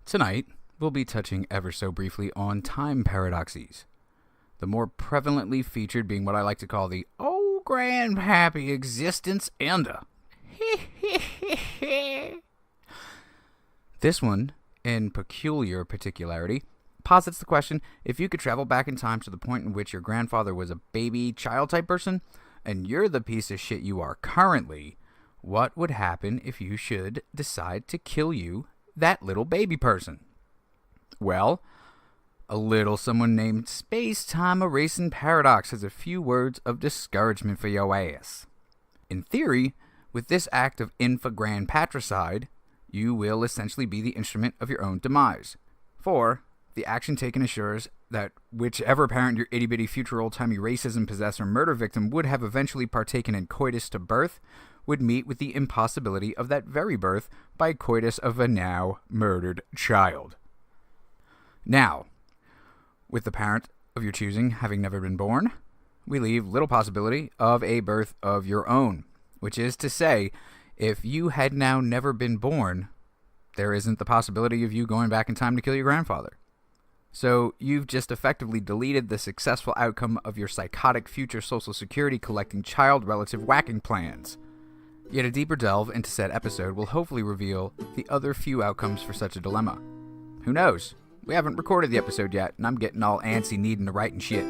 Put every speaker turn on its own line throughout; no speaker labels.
Tonight, we'll be touching ever so briefly on time paradoxes. The more prevalently featured being what I like to call the "oh grandpappy existence ender." This one, in peculiar particularity, posits the question: if you could travel back in time to the point in which your grandfather was a baby child type person, and you're the piece of shit you are currently, what would happen if you should decide to kill you, that little baby person? Well, a little someone named Space-Time Erasing Paradox has a few words of discouragement for your ass. In theory, with this act of infograndpatricide, you will essentially be the instrument of your own demise. For the action taken assures that whichever parent your itty-bitty future old-timey racism possessor murder victim would have eventually partaken in coitus to birth would meet with the impossibility of that very birth by coitus of a now murdered child. Now, with the parent of your choosing having never been born, we leave little possibility of a birth of your own, which is to say, if you had now never been born, there isn't the possibility of you going back in time to kill your grandfather. So you've just effectively deleted the successful outcome of your psychotic future Social Security collecting child relative whacking plans. Yet a deeper delve into said episode will hopefully reveal the other few outcomes for such a dilemma. Who knows? We haven't recorded the episode yet, and I'm getting all antsy needing to write and shit.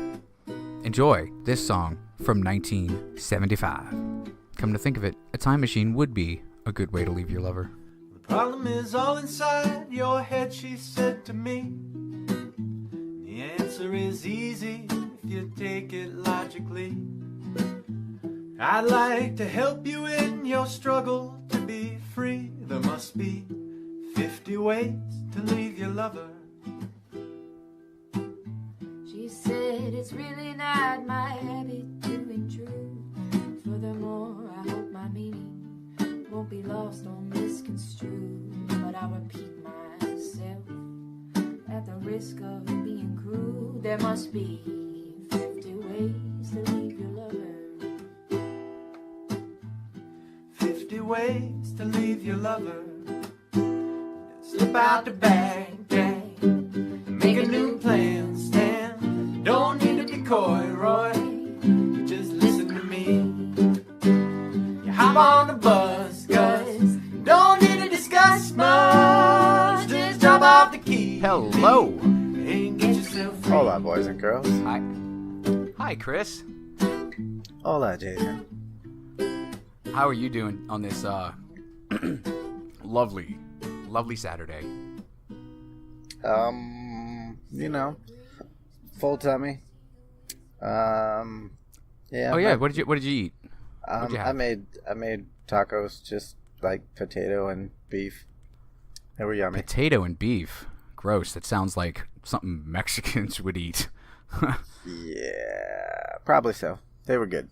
Enjoy this song from 1975. Come to think of it, a time machine would be a good way to leave your lover.
The problem is all inside your head, she said to me. The answer is easy if you take it logically. I'd like to help you in your struggle to be free. There must be 50 ways to leave your lover.
She said it's really not my habit to intrude. Furthermore, I hope my meaning won't be lost or misconstrued. But I repeat myself at the risk of being crude. There must be 50 ways to leave your lover.
50 ways to leave your lover. Slip out the bag, make a new plan, Stan. You don't need to be coy, Roy. You just listen to me. You hop on the bus, Gus. You don't need to discuss much. Just drop off the key.
Hello!
And get yourself free.
Hola, boys and girls.
Hi, Chris.
Hola, Jason.
How are you doing on this lovely Saturday?
Full tummy. Yeah.
Oh yeah, what did you eat? What'd you have?
I made tacos, just like potato and beef. They were yummy.
Potato and beef. Gross. That sounds like something Mexicans would eat.
Yeah, probably so. They were good.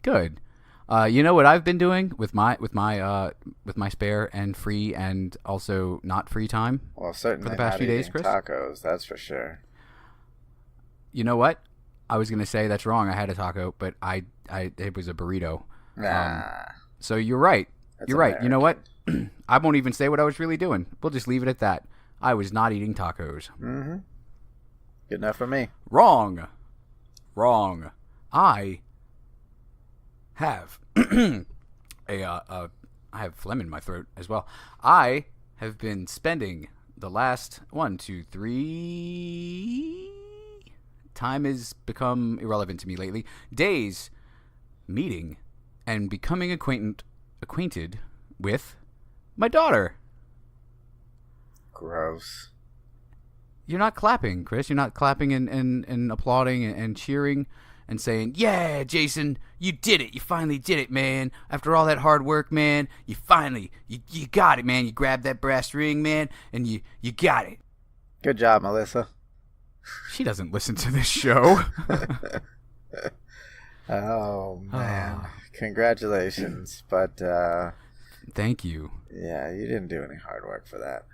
Good. You know what I've been doing with my spare and free and also not free time?
Well, certainly
for the past
not
few days,
eating
Chris?
tacos, that's for sure.
You know what? I was gonna say that's wrong. I had a taco, but it was a burrito. So you're right. You're right. You know what? I won't even say what I was really doing. We'll just leave it at that. I was not eating tacos.
Mm-hmm. Good enough for me.
Wrong. I have I have phlegm in my throat as well. I have been spending the last 1, 2, 3 time has become irrelevant to me lately. Days meeting and becoming acquainted with my daughter.
Gross.
You're not clapping, Chris. You're not clapping and applauding and cheering and saying, "Yeah, Jason, you did it. You finally did it, man. After all that hard work, man, you finally, you got it, man. You grabbed that brass ring, man, and you got it."
Good job, Melissa.
She doesn't listen to this show.
Oh, man. Congratulations. But,
Thank you.
yeah, you didn't do any hard work for that.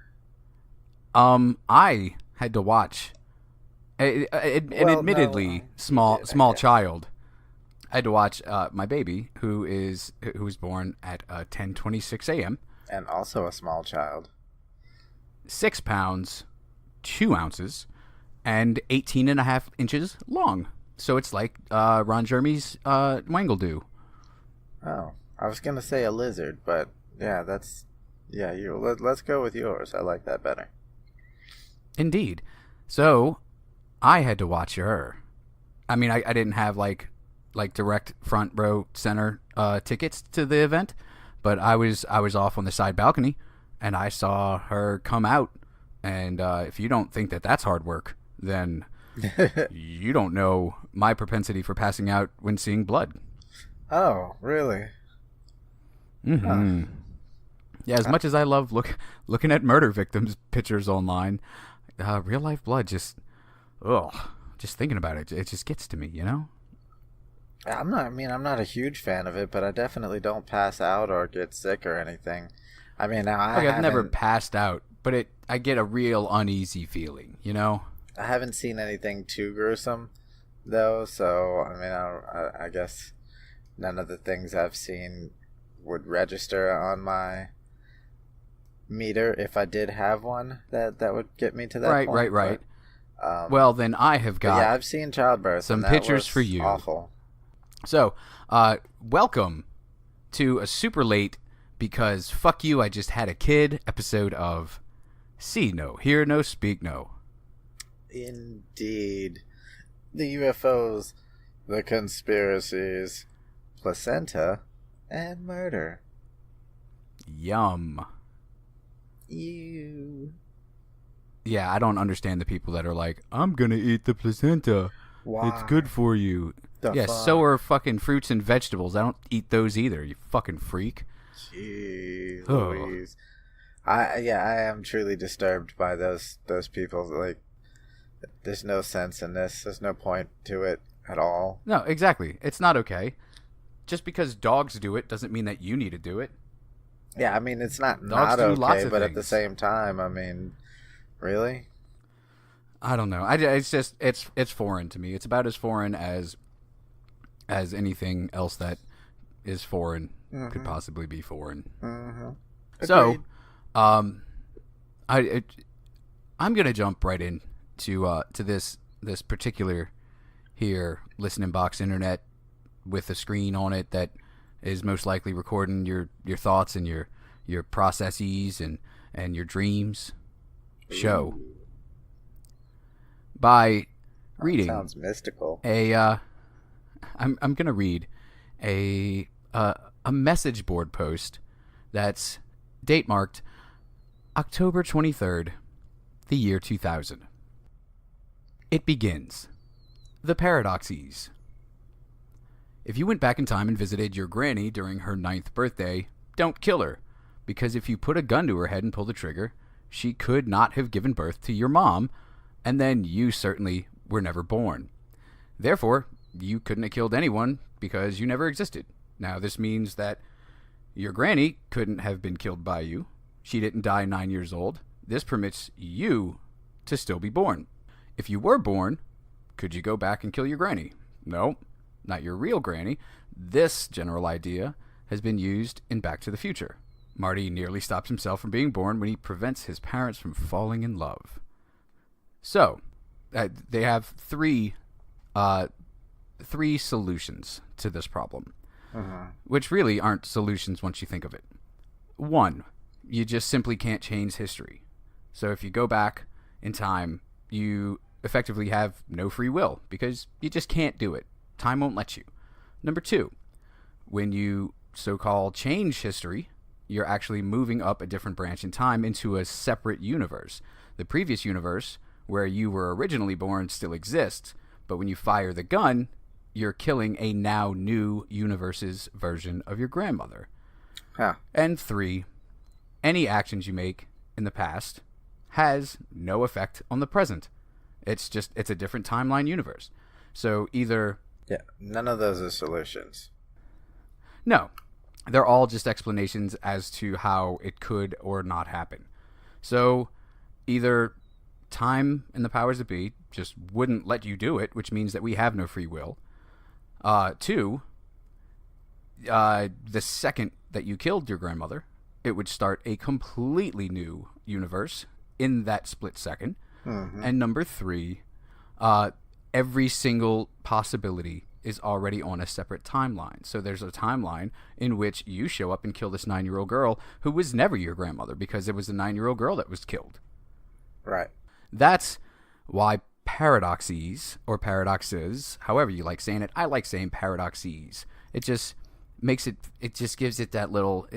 I had to watch an admittedly small child. I had to watch my baby, who was born at 10:26 a.m.
And also a small child.
6 pounds, 2 ounces, and 18.5 inches long. So it's like Ron Jeremy's Wangle-Do.
Oh, I was gonna say a lizard, but yeah, let's go with yours. I like that better.
Indeed. So I had to watch her. I mean, I didn't have like direct front row center tickets to the event, but I was off on the side balcony, and I saw her come out. And if you don't think that that's hard work, then you don't know my propensity for passing out when seeing blood.
Oh, really?
Mm-hmm. Yeah, as much as I love looking at murder victims' pictures online, real life blood just thinking about it, it just gets to me, you know?
I'm not a huge fan of it, but I definitely don't pass out or get sick or anything. I mean, now
I've never passed out, but I get a real uneasy feeling, you know?
I haven't seen anything too gruesome, though, so, I mean, I guess none of the things I've seen would register on my meter if I did have one that would get me to that point.
Right.
But,
well, then I have got
yeah, I've seen childbirth.
some
and that
pictures
was
for you.
Awful.
So, welcome to a super late because fuck you, I just had a kid episode of See No, Hear No, Speak No.
Indeed. The UFOs, the conspiracies, placenta, and murder.
Yum.
Ew.
Yeah, I don't understand the people that are like, I'm gonna eat the placenta.
Why?
It's good for you.
The
yeah,
fuck?
so are fucking fruits and vegetables. I don't eat those either, you fucking freak.
Jeez
Oh.
Louise. I am truly disturbed by those people. Like, there's no sense in this. There's no point to it at all.
No, exactly. It's not okay. Just because dogs do it doesn't mean that you need to do it.
Yeah, I mean, it's not
Dogs do
okay,
lots of
but at the
things.
same time, I mean, really?
I don't know. It's just it's foreign to me. It's about as foreign as anything else that is foreign could possibly be foreign.
Mm-hmm.
So, I'm gonna jump right in to this particular here listening box internet with a screen on it that is most likely recording your thoughts and your processes and your dreams show by reading.
Sounds mystical.
I'm gonna read a message board post that's date marked October 23rd, the year 2000. It begins. The Paradoxes. If you went back in time and visited your granny during her 9th birthday, don't kill her, because if you put a gun to her head and pull the trigger, she could not have given birth to your mom, and then you certainly were never born. Therefore, you couldn't have killed anyone because you never existed. Now, this means that your granny couldn't have been killed by you. She didn't die 9 years old. This permits you to still be born. If you were born, could you go back and kill your granny? No, not your real granny. This general idea has been used in Back to the Future. Marty nearly stops himself from being born when he prevents his parents from falling in love. So, they have three solutions to this problem, which really aren't solutions once you think of it. One, you just simply can't change history. So if you go back in time, you effectively have no free will because you just can't do it. Time won't let you. Number two, when you so-called change history, you're actually moving up a different branch in time into a separate universe. The previous universe, where you were originally born, still exists, but when you fire the gun, you're killing a now new universe's version of your grandmother.
Huh.
And three, any actions you make in the past has no effect on the present. It's a different timeline universe. So either...
Yeah, none of those are solutions.
No, they're all just explanations as to how it could or not happen. So either time and the powers that be just wouldn't let you do it, which means that we have no free will. Two, the second that you killed your grandmother, it would start a completely new universe in that split second.
Mm-hmm.
And number 3, every single possibility is already on a separate timeline. So there's a timeline in which you show up and kill this 9-year-old girl who was never your grandmother because it was a 9-year-old girl that was killed.
Right.
That's why paradoxes, or paradoxes, however you like saying it, I like saying paradoxes. It just makes it, it just gives it that little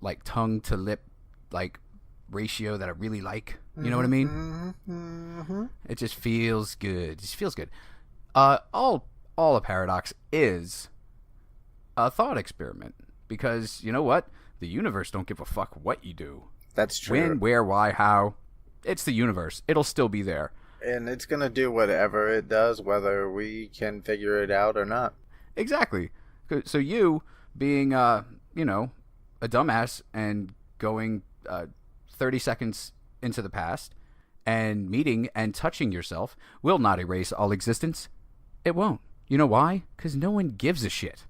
like tongue to lip like ratio that I really like. You know what I mean?
Mm-hmm.
It just feels good. It just feels good. All a paradox is a thought experiment, because you know what? The universe don't give a fuck what you do.
That's true.
When, where, why, how. It's the universe. It'll still be there.
And it's going to do whatever it does, whether we can figure it out or not.
Exactly. So you being, a dumbass and going 30 seconds into the past and meeting and touching yourself will not erase all existence. It won't. You know why? Because no one gives a shit.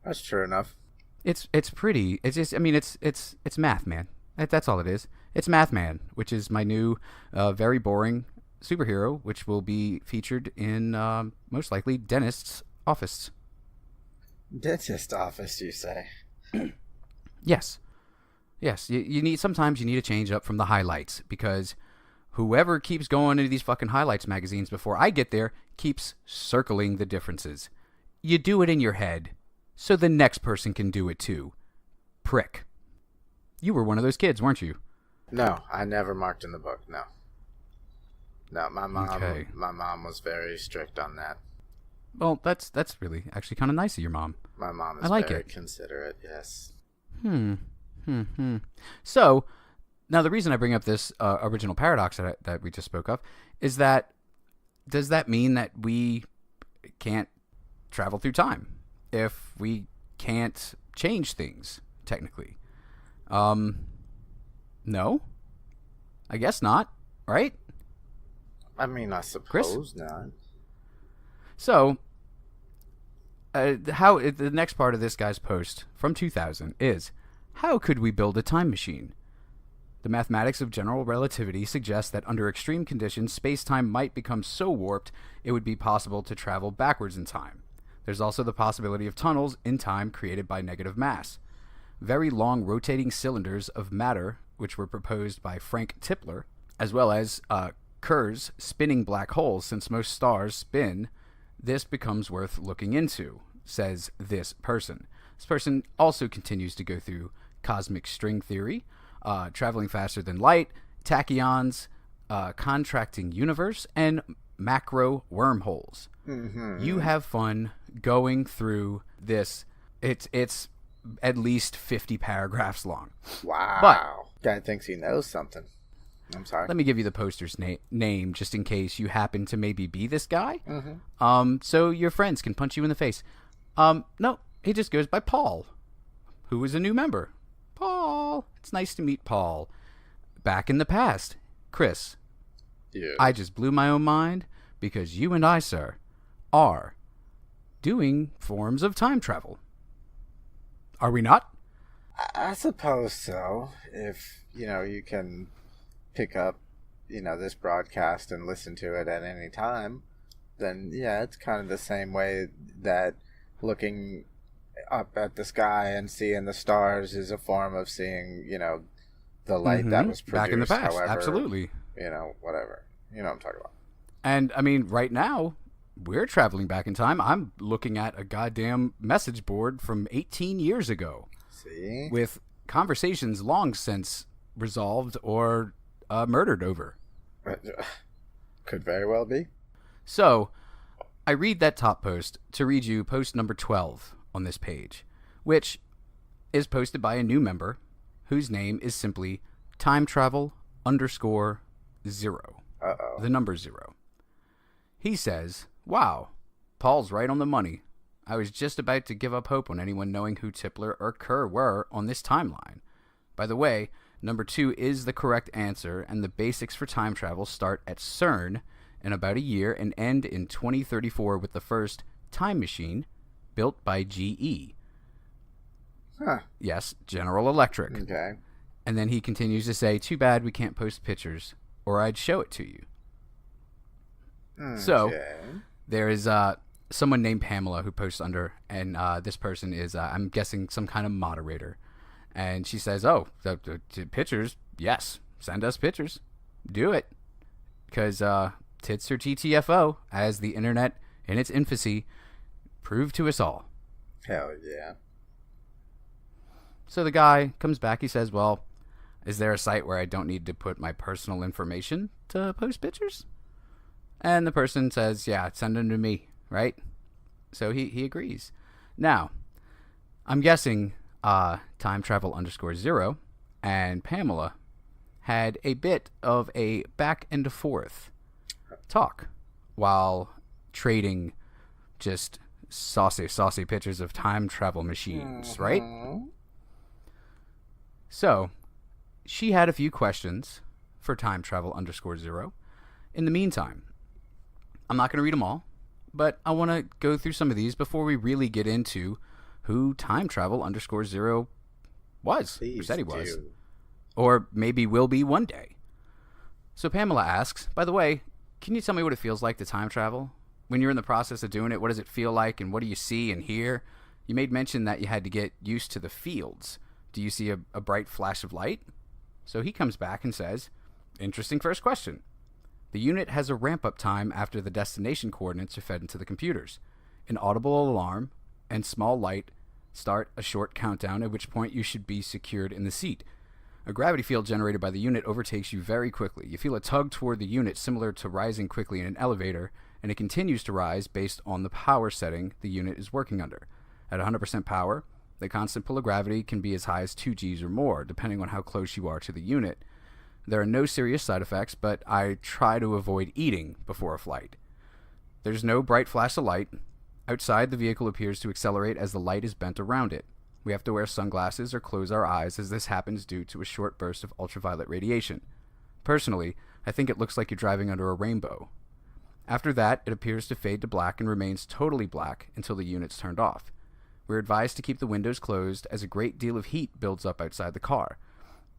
That's true enough.
It's pretty. It's just. I mean, it's math, man. That's all it is. It's Math Man, which is my new, very boring superhero, which will be featured in most likely Dentist's Office.
Dentist office, you say?
Yes. You need, sometimes you need to change up from the highlights, because whoever keeps going into these fucking highlights magazines before I get there keeps circling the differences. You do it in your head, so the next person can do it too. Prick. You were one of those kids, weren't you?
No, I never marked in the book. No, my mom.
Okay.
My mom was very strict on that.
Well, that's really actually kind of nice of your mom.
My mom is
I like
very
it.
considerate. Yes.
So, now the reason I bring up this original paradox that we just spoke of is that, does that mean that we can't travel through time if we can't change things, technically? No. I guess not, right?
I mean, I suppose not.
So, the next part of this guy's post from 2000 is, how could we build a time machine? The mathematics of general relativity suggests that under extreme conditions, space-time might become so warped it would be possible to travel backwards in time. There's also the possibility of tunnels in time created by negative mass. Very long rotating cylinders of matter, which were proposed by Frank Tipler, as well as Kerr's spinning black holes, since most stars spin. This becomes worth looking into, says this person. This person also continues to go through cosmic string theory, traveling faster than light, tachyons, contracting universe, and macro wormholes. Mm-hmm. You have fun going through this. It's at least 50 paragraphs long.
Wow.
But
guy thinks he knows something. I'm sorry.
let me give you the poster's name just in case you happen to maybe be this guy.
Mm-hmm.
So your friends can punch you in the face. No, he just goes by Paul, who is a new member. Paul. It's nice to meet Paul. Back in the past, Chris.
Yeah.
I just blew my own mind because you and I, sir, are doing forms of time travel. Are we not?
I suppose so. If, you can pick up, this broadcast and listen to it at any time, then yeah, it's kind of the same way that looking up at the sky and seeing the stars is a form of seeing, the light that was produced.
Back in the past,
however,
absolutely.
Whatever. You know what I'm talking about.
And, I mean, right now, we're traveling back in time. I'm looking at a goddamn message board from 18 years ago.
See?
With conversations long since resolved or murdered over.
Could very well be.
So, I read that top post to read you post number 12 on this page, which is posted by a new member whose name is simply timetravel_0.
Uh-oh.
The number 0. He says, wow, Paul's right on the money. I was just about to give up hope on anyone knowing who Tipler or Kerr were on this timeline. By the way, number 2 is the correct answer, and the basics for time travel start at CERN in about a year and end in 2034 with the first time machine built by GE.
Huh.
Yes, General Electric.
Okay.
And then he continues to say, too bad we can't post pictures, or I'd show it to you. So, there is someone named Pamela who posts under, and this person is, I'm guessing, some kind of moderator. And she says, oh, the pictures? Yes, send us pictures. Do it. Because tits are TTFO, as the internet, in its infancy, proved to us all.
Hell yeah.
So the guy comes back, he says, well, is there a site where I don't need to put my personal information to post pictures? And the person says, yeah, send them to me, right? So he agrees. Now, I'm guessing time travel _0 and Pamela had a bit of a back and forth talk while trading just saucy pictures of time travel machines, right? So, she had a few questions for time travel _0. In the meantime, I'm not going to read them all, but I want to go through some of these before we really get into who time travel _0 was, or said he was, or maybe will be one day. So Pamela asks, by the way, can you tell me what it feels like to time travel? When you're in the process of doing it, what does it feel like, and what do you see and hear? You made mention that you had to get used to the fields. Do you see a bright flash of light? So he comes back and says, interesting first question. The unit has a ramp-up time after the destination coordinates are fed into the computers. An audible alarm and small light start a short countdown, at which point you should be secured in the seat. A gravity field generated by the unit overtakes you very quickly. You feel a tug toward the unit similar to rising quickly in an elevator, and it continues to rise based on the power setting the unit is working under. At 100% power, the constant pull of gravity can be as high as 2 Gs or more, depending on how close you are to the unit. There are no serious side effects, but I try to avoid eating before a flight. There's no bright flash of light. Outside, the vehicle appears to accelerate as the light is bent around it. We have to wear sunglasses or close our eyes as this happens due to a short burst of ultraviolet radiation. Personally, I think it looks like you're driving under a rainbow. After that, it appears to fade to black and remains totally black until the unit's turned off. We're advised to keep the windows closed as a great deal of heat builds up outside the car.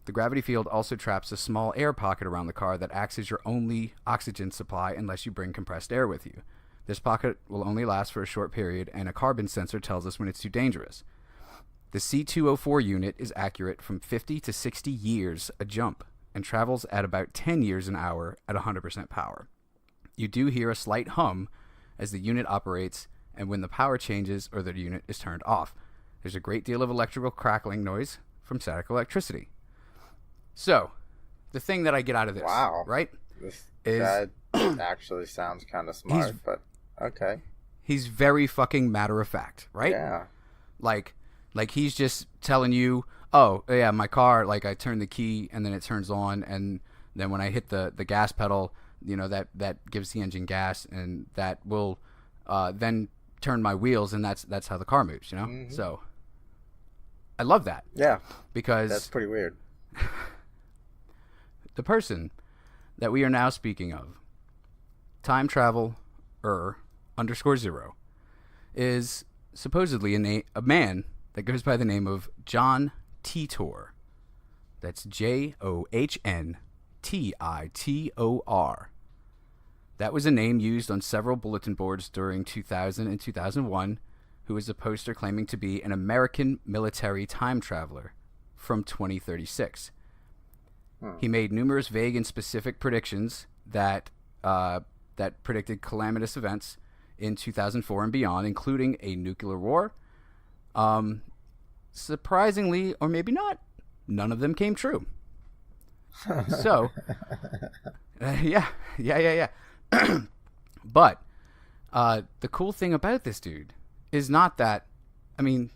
The gravity field also traps a small air pocket around the car that acts as your only oxygen supply unless you bring compressed air with you. This pocket will only last for a short period, and a carbon sensor tells us when it's too dangerous. The C204 unit is accurate from 50 to 60 years a jump and travels at about 10 years an hour at 100% power. You do hear a slight hum as the unit operates and when the power changes or the unit is turned off. There's a great deal of electrical crackling noise from static electricity. So, the thing that I get out of this, right,
That actually sounds kind of smart, but okay.
He's very fucking matter of fact, right?
Yeah.
Like he's just telling you, oh, yeah, my car, like I turn the key and then it turns on, and then when I hit the gas pedal, you know, that gives the engine gas, and that will then turn my wheels, and that's how the car moves, you know? Mm-hmm. So, I love that.
Yeah.
Because
that's pretty weird.
The person that we are now speaking of, time travel _0, is supposedly a man that goes by the name of John Titor. That's JOHN TITOR. That was a name used on several bulletin boards during 2000 and 2001, who was a poster claiming to be an American military time traveler from 2036. He made numerous vague and specific predictions that predicted calamitous events in 2004 and beyond, including a nuclear war. Surprisingly, or maybe not, none of them came true. So, yeah. But the cool thing about this dude is not that, I mean,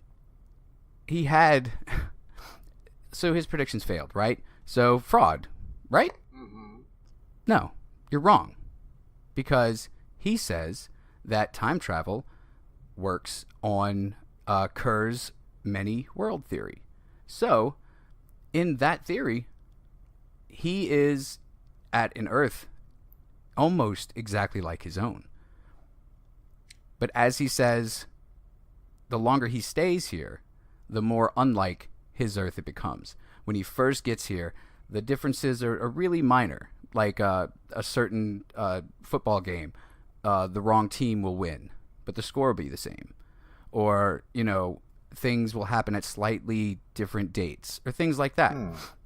he had, so his predictions failed, right? So, fraud, right? Mm-hmm. No, you're wrong. Because he says that time travel works on Kerr's many world theory. So, in that theory, he is at an Earth almost exactly like his own. But as he says, the longer he stays here, the more unlike his Earth it becomes. when he first gets here, the differences are really minor. Like a certain football game, the wrong team will win, but the score will be the same. Or, things will happen at slightly different dates or things like that.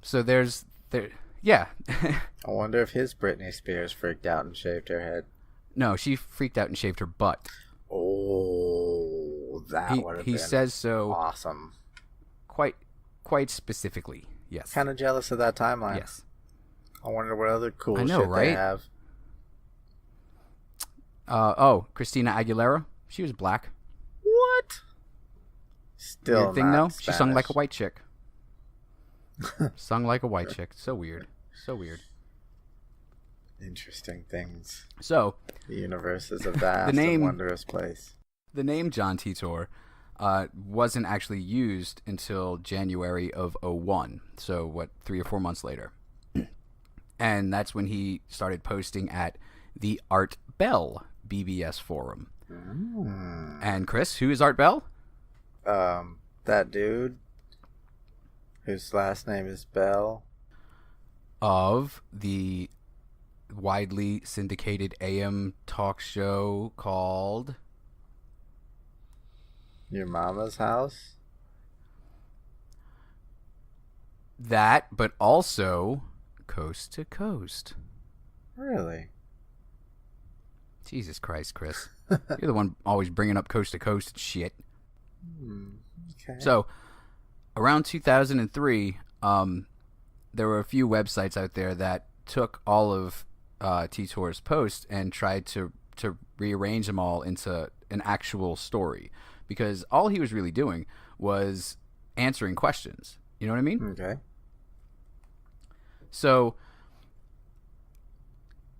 So yeah.
I wonder if his Britney Spears freaked out and shaved her head.
No, she freaked out and shaved her butt.
Oh, that would have been
he says so
awesome.
Quite specifically, yes.
Kind of jealous of that timeline.
Yes.
I wonder what other cool
I know,
shit
right?
they have.
Christina Aguilera. She was black.
What? Still
Weird thing,
not
though. She sung like a
Spanish.
white chick. Sung like a white chick. So weird. So weird.
Interesting things.
So,
The universe is a vast
name-
and wondrous place.
the name John Titor wasn't actually used until January of 2001. So, 3 or 4 months later. And that's when he started posting at the Art Bell BBS forum. And Chris, who is Art Bell?
That dude whose last name is Bell.
Of the widely syndicated AM talk show called
Your Mama's House?
that, but also Coast to Coast.
Really?
Jesus Christ, Chris. You're the one always bringing up Coast to Coast shit.
Okay.
So, around 2003, there were a few websites out there that took all of Titor's posts and tried to rearrange them all into an actual story, because all he was really doing was answering questions. You know what I mean?
Okay.
So,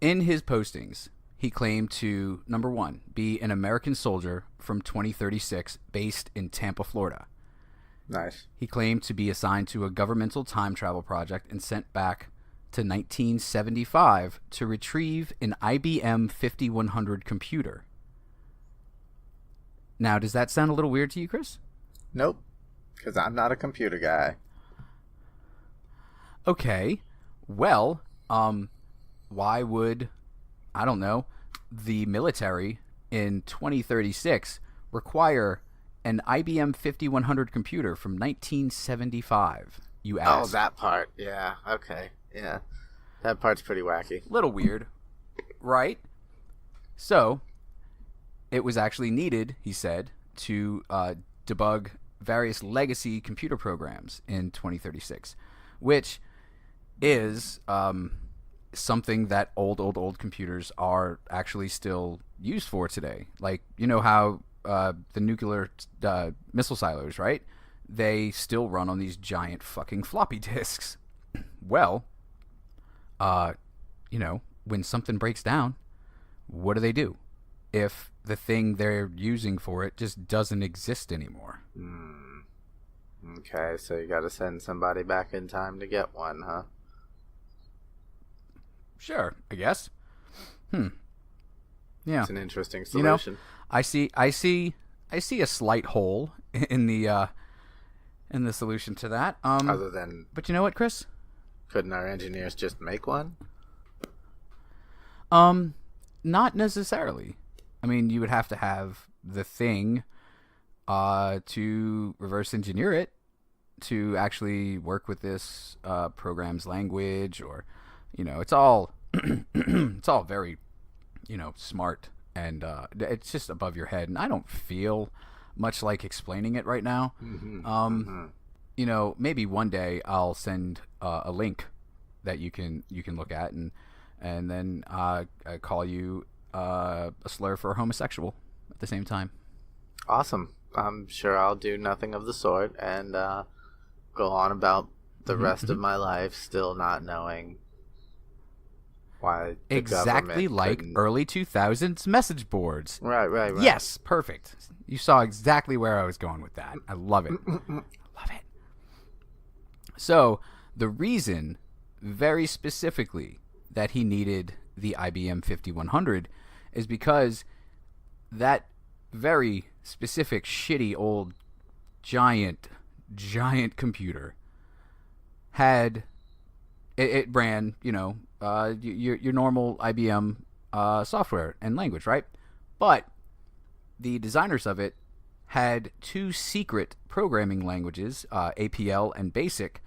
in his postings, he claimed to, number one, be an American soldier from 2036 based in Tampa, Florida.
Nice.
He claimed to be assigned to a governmental time travel project and sent back to 1975 to retrieve an IBM 5100 computer. Now, does that sound a little weird to you, Chris?
Nope. Because I'm not a computer guy.
Okay. Well, why would, I don't know, the military in 2036 require an IBM 5100 computer from 1975, you ask?
Oh, that part. Yeah. Okay. Yeah. That part's pretty wacky.
Little weird, right? So, it was actually needed, he said, to debug various legacy computer programs in 2036, which is something that old computers are actually still used for today. Like, you know how the nuclear missile silos, right? They still run on these giant fucking floppy disks. Well, when something breaks down, what do? If the thing they're using for it just doesn't exist anymore.
Okay, so you gotta send somebody back in time to get one, huh?
Sure, I guess. Yeah.
It's an interesting solution.
I see a slight hole in the solution to that.
Other than,
But you know what, Chris?
couldn't our engineers just make one?
Not necessarily. I mean, you would have to have the thing to reverse engineer it to actually work with this program's language, or it's all it's all very smart, and it's just above your head, and I don't feel much like explaining it right now. Maybe one day I'll send a link that you can look at, and then I call you a slur for a homosexual at the same time.
Awesome. I'm sure I'll do nothing of the sort and go on about the rest of my life still not knowing why the
Exactly
government
like
couldn't-
early 2000s message boards.
Right.
Yes, perfect. You saw exactly where I was going with that. I love it. Love it. So, the reason, very specifically, that he needed the IBM 5100 is because that very specific, shitty, old, giant computer had it ran, your normal IBM software and language, right? But the designers of it had two secret programming languages, APL and BASIC,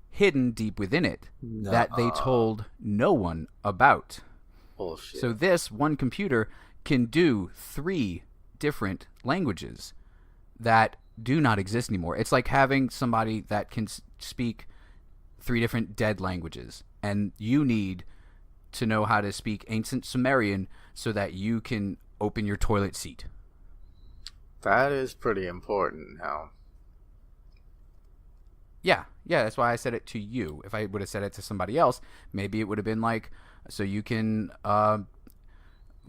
hidden deep within it that they told no one about.
Bullshit.
So this one computer can do 3 different languages that do not exist anymore. It's like having somebody that can speak 3 different dead languages, and you need to know how to speak ancient Sumerian so that you can open your toilet seat.
That is pretty important now.
Yeah, that's why I said it to you. If I would have said it to somebody else, maybe it would have been like, so you can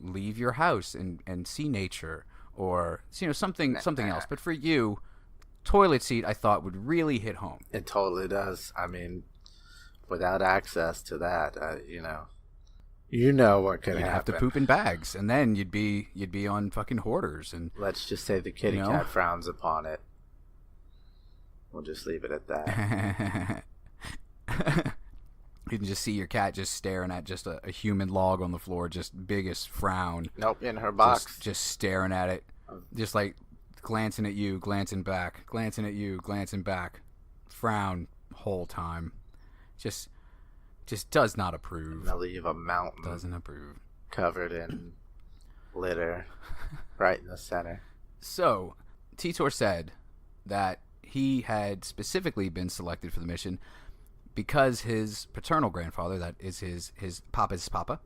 leave your house and see nature, or something else. But for you, toilet seat, I thought would really hit home.
It totally does. I mean, without access to that, you know what could
You'd
happen.
have to poop in bags, and then you'd be on fucking Hoarders, and
Let's just say the kitty cat frowns upon it. We'll just leave it at that.
you can just see your cat just staring at just a human log on the floor, just biggest frown.
Nope, in her box.
Just staring at it, just like glancing at you, glancing back, glancing at you, glancing back, frown whole time. Just does not approve.
They'll leave a mountain
Doesn't approve.
covered in litter right in the center.
So, Titor said that he had specifically been selected for the mission because his paternal grandfather, that is his papa's papa,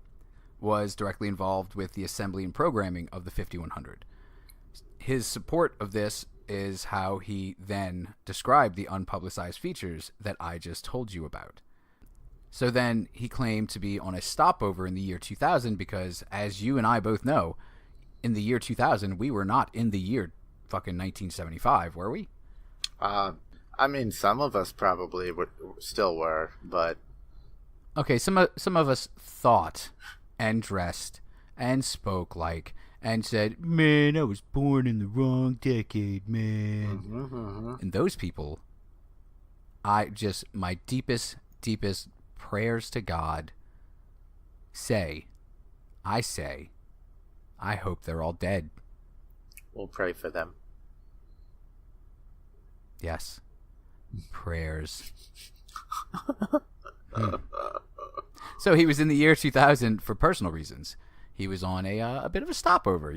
was directly involved with the assembly and programming of the 5100. His support of this is how he then described the unpublicized features that I just told you about. So then he claimed to be on a stopover in the year 2000 because, as you and I both know, in the year 2000, we were not in the year fucking 1975, were we?
I mean, some of us probably still were, but
Okay, some of us thought and dressed and spoke like and said, "Man, I was born in the wrong decade, man." And those people, my deepest prayers to God I hope they're all dead.
we'll pray for them.
Yes. Prayers. So he was in the year 2000 for personal reasons. He was on a bit of a stopover,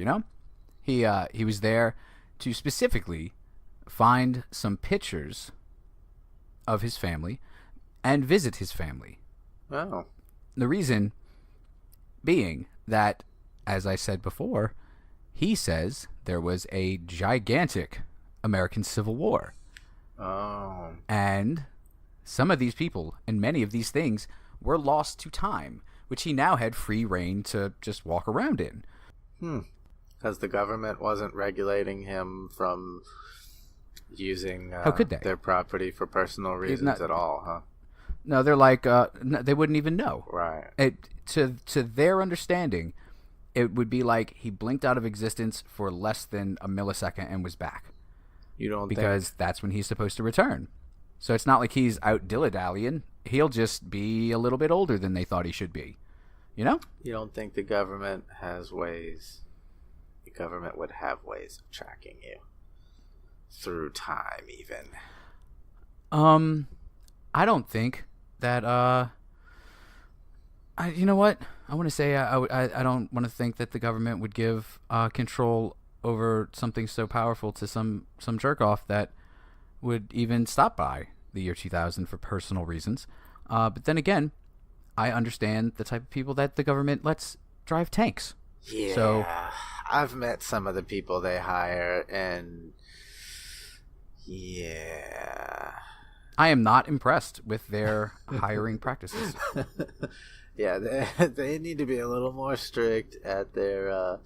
He was there to specifically find some pictures of his family and visit his family.
Oh.
The reason being that, as I said before, he says there was a gigantic American Civil War.
Oh.
And some of these people and many of these things were lost to time, which he now had free reign to just walk around in.
Because the government wasn't regulating him from using
How could they?
their property for personal reasons at all, huh?
No, they're like, they wouldn't even know.
Right.
To their understanding, it would be like he blinked out of existence for less than a millisecond and was back.
You don't
Because that's when he's supposed to return. So it's not like he's out dilly-dallying. He'll just be a little bit older than they thought he should be. You
don't think the government has ways? The government would have ways of tracking you through time, even.
I don't think that. You know what? I want to say I don't want to think that the government would give control over something so powerful to some jerk off that would even stop by the year 2000 for personal reasons. But then again, I understand the type of people that the government lets drive tanks.
Yeah.
So
I've met some of the people they hire, and yeah.
I am not impressed with their hiring practices.
Yeah, they need to be a little more strict at their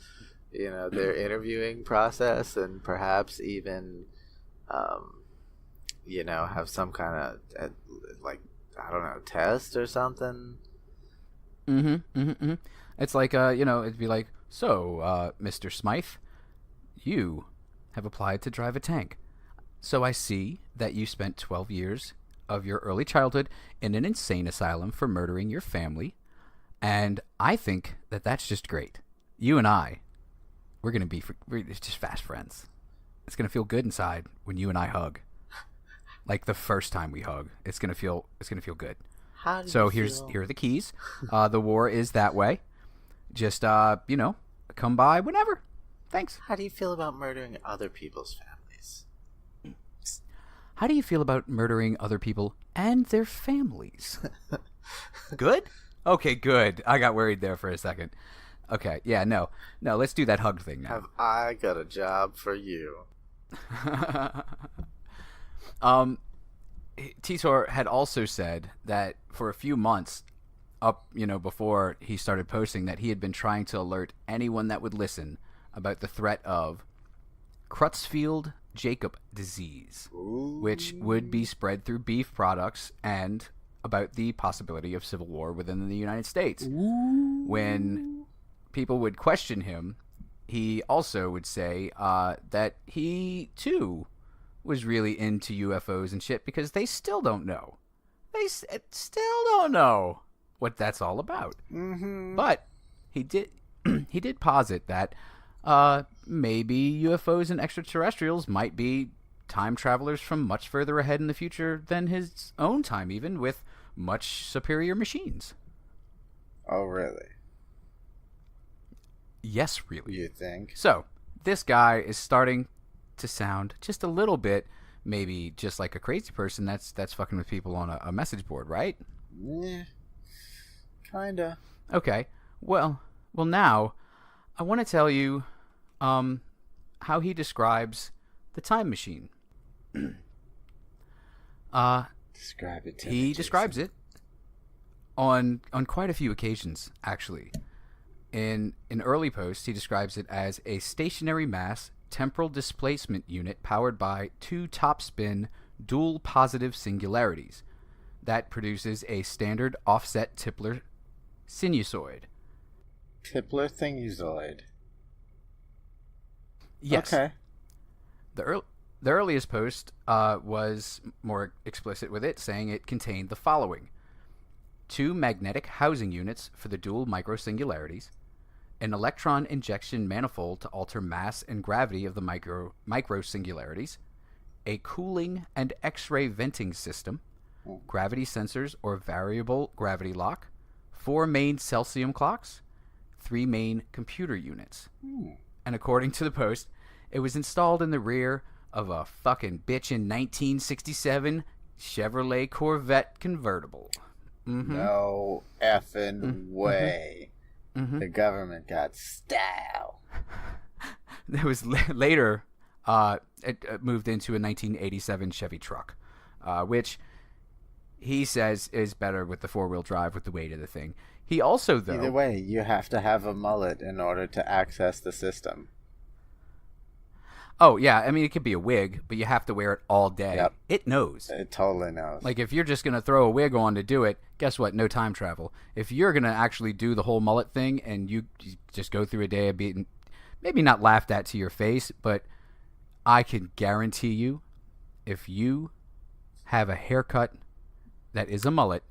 their interviewing process, and perhaps even have some kind of test or something.
It's like it'd be like, so Mr. Smythe, you have applied to drive a tank. So I see that you spent 12 years of your early childhood in an insane asylum for murdering your family. And I think that that's just great. You and I, we're just fast friends. It's going to feel good inside when you and I hug. Like the first time we hug, it's going to feel good. So here are the keys. The war is that way. Just come by whenever. Thanks.
How do you feel about murdering other people's families?
How do you feel about murdering other people and their families? Good? Okay, good. I got worried there for a second. Okay, yeah, no, let's do that hug thing now.
Have I got a job for you?
Titor had also said that for a few months before he started posting, that he had been trying to alert anyone that would listen about the threat of Creutzfeldt-Jakob disease, which would be spread through beef products, and about the possibility of civil war within the United States. When people would question him, he also would say that he, too, was really into UFOs and shit, because they still don't know. They still don't know what that's all about. Mm-hmm. But he did posit that maybe UFOs and extraterrestrials might be time travelers from much further ahead in the future than his own time, even with much superior machines.
Oh, really?
Yes, really.
You think?
So, this guy is starting to sound just a little bit, maybe just like a crazy person that's fucking with people on a message board, right?
Yeah, kinda.
Okay. Well, now I want to tell you how he describes the time machine.
Describe it to me,
He
Jason.
describes it on quite a few occasions, actually. In an early post, he describes it as a stationary mass temporal displacement unit powered by two topspin dual positive singularities that produces a standard offset Tipler sinusoid.
Tipler thingizoid.
Yes.
Okay.
The earliest post was more explicit with it, saying it contained the following: two magnetic housing units for the dual microsingularities, an electron injection manifold to alter mass and gravity of the microsingularities, a cooling and X-ray venting system, gravity sensors or variable gravity lock, 4 main Celsium clocks, 3 main computer units. And according to the post, it was installed in the rear of a fucking bitchin' 1967 Chevrolet Corvette convertible. Mm-hmm.
No effing way. Mm-hmm. The government got style.
It was later it moved into a 1987 Chevy truck, which he says is better with the 4-wheel drive with the weight of the thing. He also, though...
Either way, you have to have a mullet in order to access the system.
Oh, yeah. I mean, it could be a wig, but you have to wear it all day. Yep. It knows.
It totally knows.
Like, if you're just going to throw a wig on to do it, guess what? No time travel. If you're going to actually do the whole mullet thing and you just go through a day of being maybe not laughed at to your face, but I can guarantee you, if you have a haircut that is a mullet,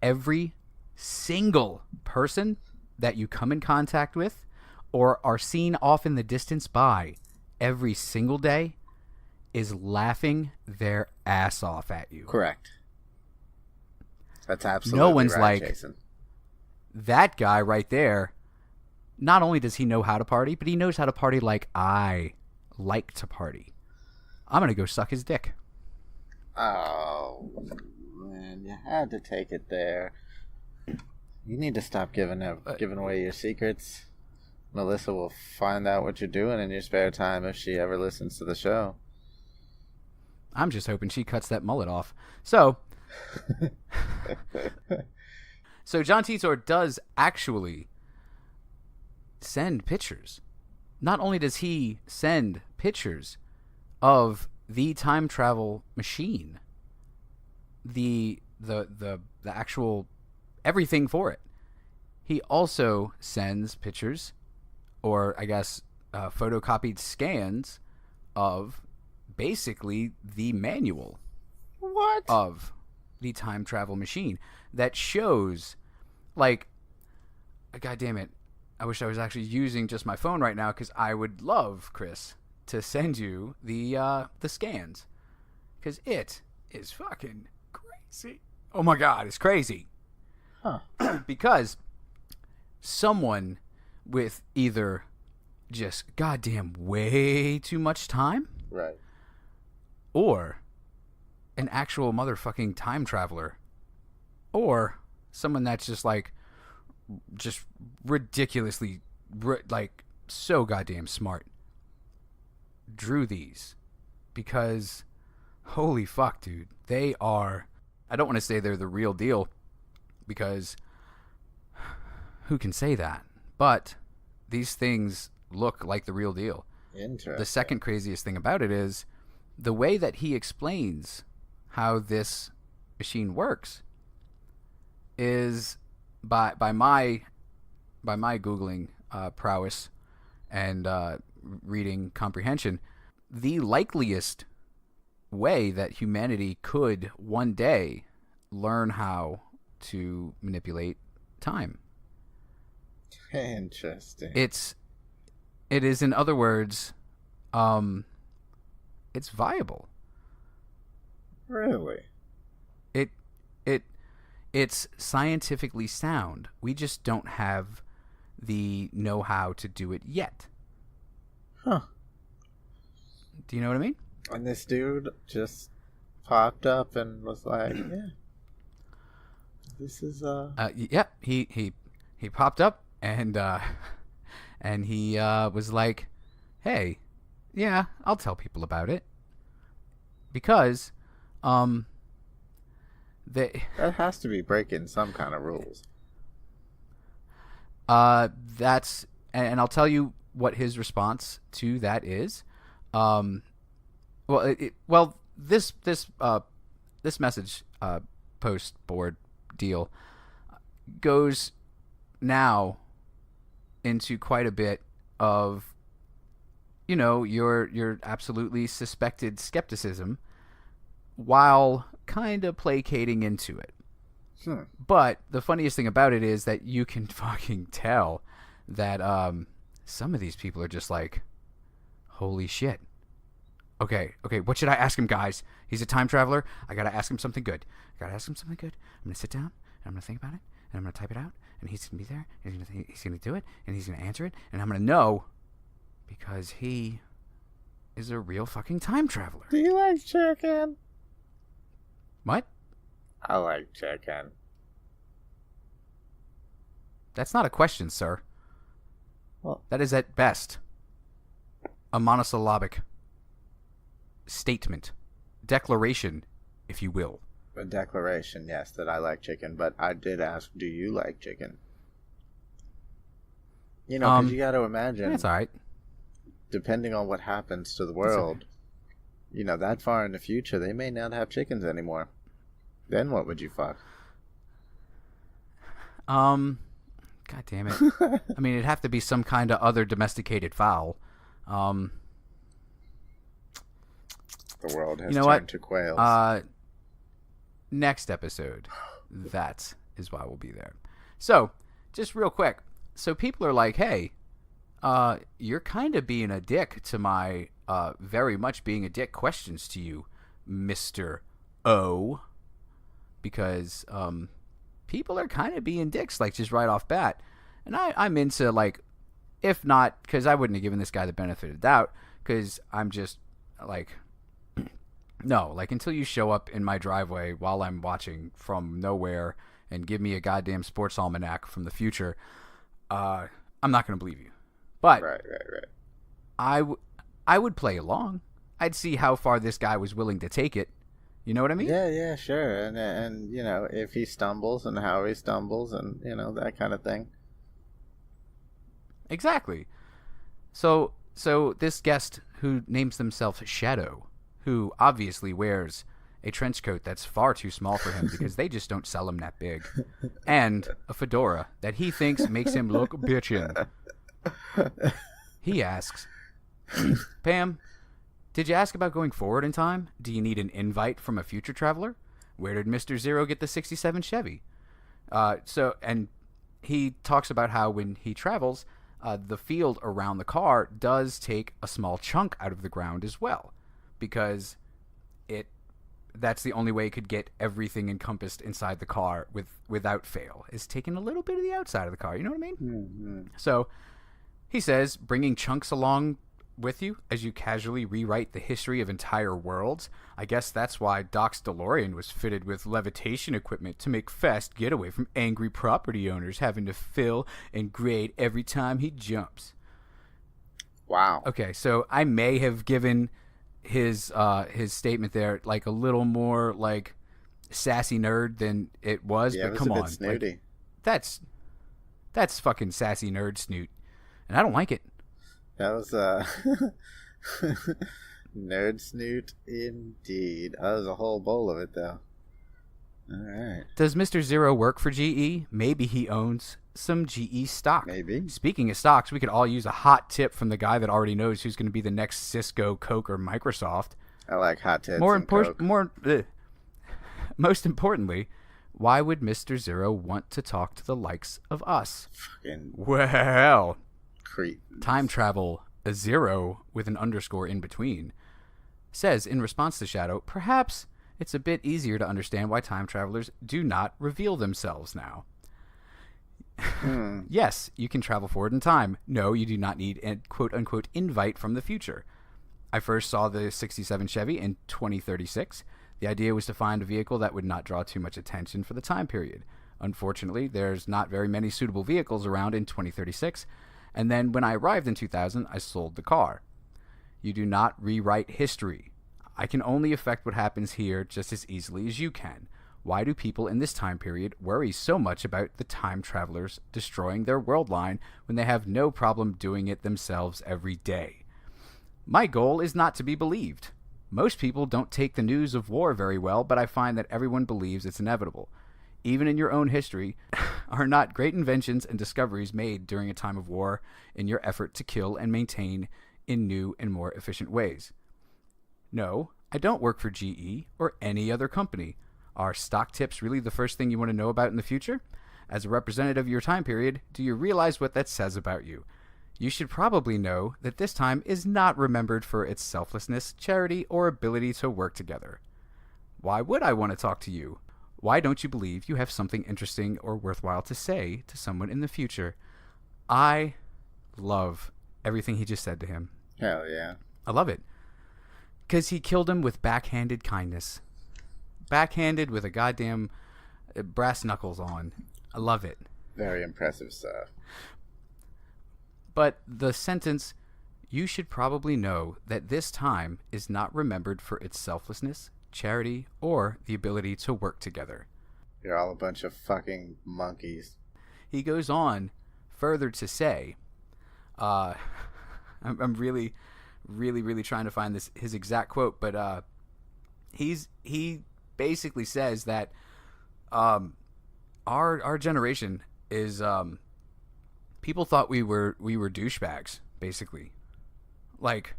every single person that you come in contact with or are seen off in the distance by every single day is laughing their ass off at you.
Correct. That's absolutely
no one's
right,
like,
Jason.
That guy right there, not only does he know how to party, but he knows how to party like I like to party. I'm going to go suck his dick.
Oh, man, you had to take it there. You need to stop giving away your secrets. Melissa will find out what you're doing in your spare time if she ever listens to the show.
I'm just hoping she cuts that mullet off. So John Titor does actually send pictures. Not only does he send pictures of the time travel machine, the actual everything for it, he also sends pictures, or I guess photocopied scans of basically the manual.
What?
of the time travel machine that shows, like, God damn it, I wish I was actually using just my phone right now, because I would love, Chris, to send you the scans, because it is fucking crazy. Oh my God, it's crazy.
Huh.
Because someone with either just goddamn way too much time,
Right.
or an actual motherfucking time traveler, or someone that's just like just ridiculously like so goddamn smart, drew these, because holy fuck, dude, they are, I don't want to say they're the real deal, because who can say that, but these things look like the real deal.
Interesting.
The second craziest thing about it is the way that he explains how this machine works is by my Googling prowess and reading comprehension, the likeliest way that humanity could one day learn how to manipulate time.
Interesting.
It is, in other words, it's viable.
Really?
It's scientifically sound. We just don't have the know-how to do it yet.
Huh.
Do you know what I mean?
And this dude just popped up and was like, yeah, this is,
Yeah, he popped up and he was like, hey, yeah, I'll tell people about it, because
that has to be breaking some kind of rules.
That's, and I'll tell you what his response to that is. This message post board deal goes now into quite a bit of, you know, your absolutely suspected skepticism, while kind of placating into it. But the funniest thing about it is that you can fucking tell that some of these people are just like, holy shit. Okay, what should I ask him, guys? He's a time traveler. I gotta ask him something good. I'm gonna sit down, and I'm gonna think about it, and I'm gonna type it out, and he's gonna be there, and he's gonna do it, and he's gonna answer it, and I'm gonna know, because he is a real fucking time traveler.
Do you like chicken?
What?
I like chicken.
That's not a question, sir.
Well,
that is at best a monosyllabic statement, declaration, if you will.
A declaration, yes, that I like chicken, but I did ask, do you like chicken? You know, because you got to imagine.
That's all right.
Depending on what happens to the world, you know, that far in the future, they may not have chickens anymore. Then what would you fuck?
God damn it. I mean, it'd have to be some kind of other domesticated fowl.
The world has
you know
turned
what?
to quails.
Next episode, that is why we'll be there. So, just real quick. So people are like, hey, you're kind of being a dick to my very much being a dick questions to you, Mr. O. Because people are kind of being dicks, like, just right off bat. And I'm into, like, if not, because I wouldn't have given this guy the benefit of the doubt, because I'm just, like, no, like, until you show up in my driveway while I'm watching from nowhere and give me a goddamn sports almanac from the future, I'm not going to believe you. But
right.
I would play along. I'd see how far this guy was willing to take it. You know what I mean?
Yeah, sure. And you know, if he stumbles and how he stumbles and, you know, that kind of thing.
Exactly. So this guest who names themselves Shadow, who obviously wears a trench coat that's far too small for him because they just don't sell him that big, and a fedora that he thinks makes him look bitchin'. He asks, Pam, Did you ask about going forward in time? Do you need an invite from a future traveler? Where did Mr. Zero get the 67 Chevy? And he talks about how when he travels, the field around the car does take a small chunk out of the ground as well, because that's the only way it could get everything encompassed inside the car without fail, is taking a little bit of the outside of the car. You know what I mean?
Mm-hmm.
So he says, bringing chunks along with you as you casually rewrite the history of entire worlds. I guess that's why Doc's DeLorean was fitted with levitation equipment to make fast getaway from angry property owners having to fill and grade every time he jumps.
Wow.
Okay, so I may have given his statement there like a little more like sassy nerd than it was,
Yeah,
but
it was
come
a bit
on,
snooty.
like, that's fucking sassy nerd snoot, and I don't like it.
That was nerd snoot indeed. That was a whole bowl of it, though. All right.
Does Mr. Zero work for GE? Maybe he owns some GE stock.
Maybe.
Speaking of stocks, we could all use a hot tip from the guy that already knows who's going to be the next Cisco, Coke, or Microsoft.
I like hot tits.
Most importantly, why would Mr. Zero want to talk to the likes of us?
Fucking
Well,
creep.
time travel, a zero with an underscore in between, says in response to Shadow, perhaps it's a bit easier to understand why time travelers do not reveal themselves now. Yes, you can travel forward in time. No, you do not need a quote-unquote invite from the future. I first saw the 67 Chevy in 2036. The idea was to find a vehicle that would not draw too much attention for the time period. Unfortunately, there's not very many suitable vehicles around in 2036, and then when I arrived in 2000, I sold the car. You do not rewrite history. I can only affect what happens here just as easily as you can. Why do people in this time period worry so much about the time travelers destroying their world line when they have no problem doing it themselves every day? My goal is not to be believed. Most people don't take the news of war very well, but I find that everyone believes it's inevitable. Even in your own history, are not great inventions and discoveries made during a time of war in your effort to kill and maintain in new and more efficient ways? No, I don't work for GE or any other company. Are stock tips really the first thing you want to know about in the future? As a representative of your time period, do you realize what that says about you? You should probably know that this time is not remembered for its selflessness, charity, or ability to work together. Why would I want to talk to you? Why don't you believe you have something interesting or worthwhile to say to someone in the future? I love everything he just said to him.
Hell yeah.
I love it. Because he killed him with backhanded kindness. Backhanded with a goddamn brass knuckles on. I love it.
Very impressive stuff.
But the sentence, you should probably know that this time is not remembered for its selflessness, charity, or the ability to work together.
You're all a bunch of fucking monkeys.
He goes on further to say, I'm really trying to find his exact quote, but he basically says that our generation is people thought we were douchebags, basically. Like,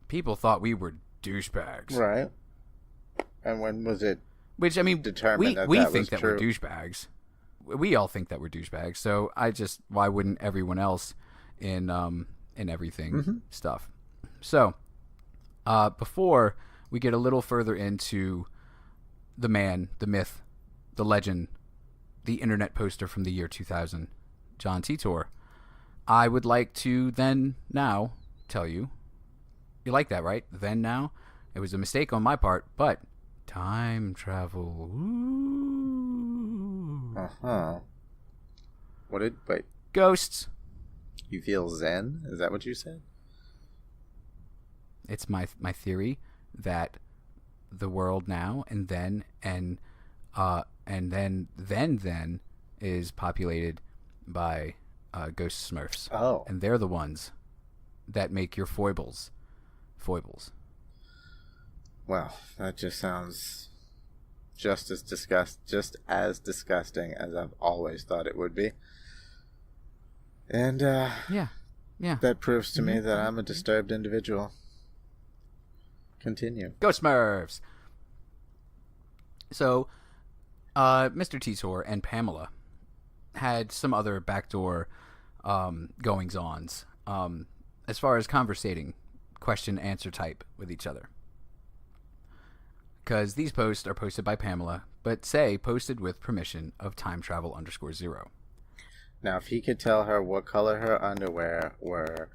people thought we were douchebags.
Right. And when was it?
Which, I mean,
determined
we
that
think
was
that
true?
we're douchebags. We all think that we're douchebags. So why wouldn't everyone else in everything stuff? So, before we get a little further into the man, the myth, the legend, the internet poster from the year 2000, John Titor, I would like to now tell you. You like that, right? Then now? It was a mistake on my part, but time travel. Ooh.
Uh-huh. Wait.
Ghosts.
You feel zen? Is that what you said?
It's my theory that the world now and then is populated by ghost smurfs.
Oh.
And they're the ones that make your foibles.
Well, that just sounds just as disgusting as I've always thought it would be. And
Yeah.
that proves to me that I'm a disturbed individual. Continue.
Go Smurfs! So, Mr. Titor and Pamela had some other backdoor goings-ons as far as conversating, question-answer type with each other. Because these posts are posted by Pamela, but say posted with permission of timetravel_0.
Now, if he could tell her what color her underwear were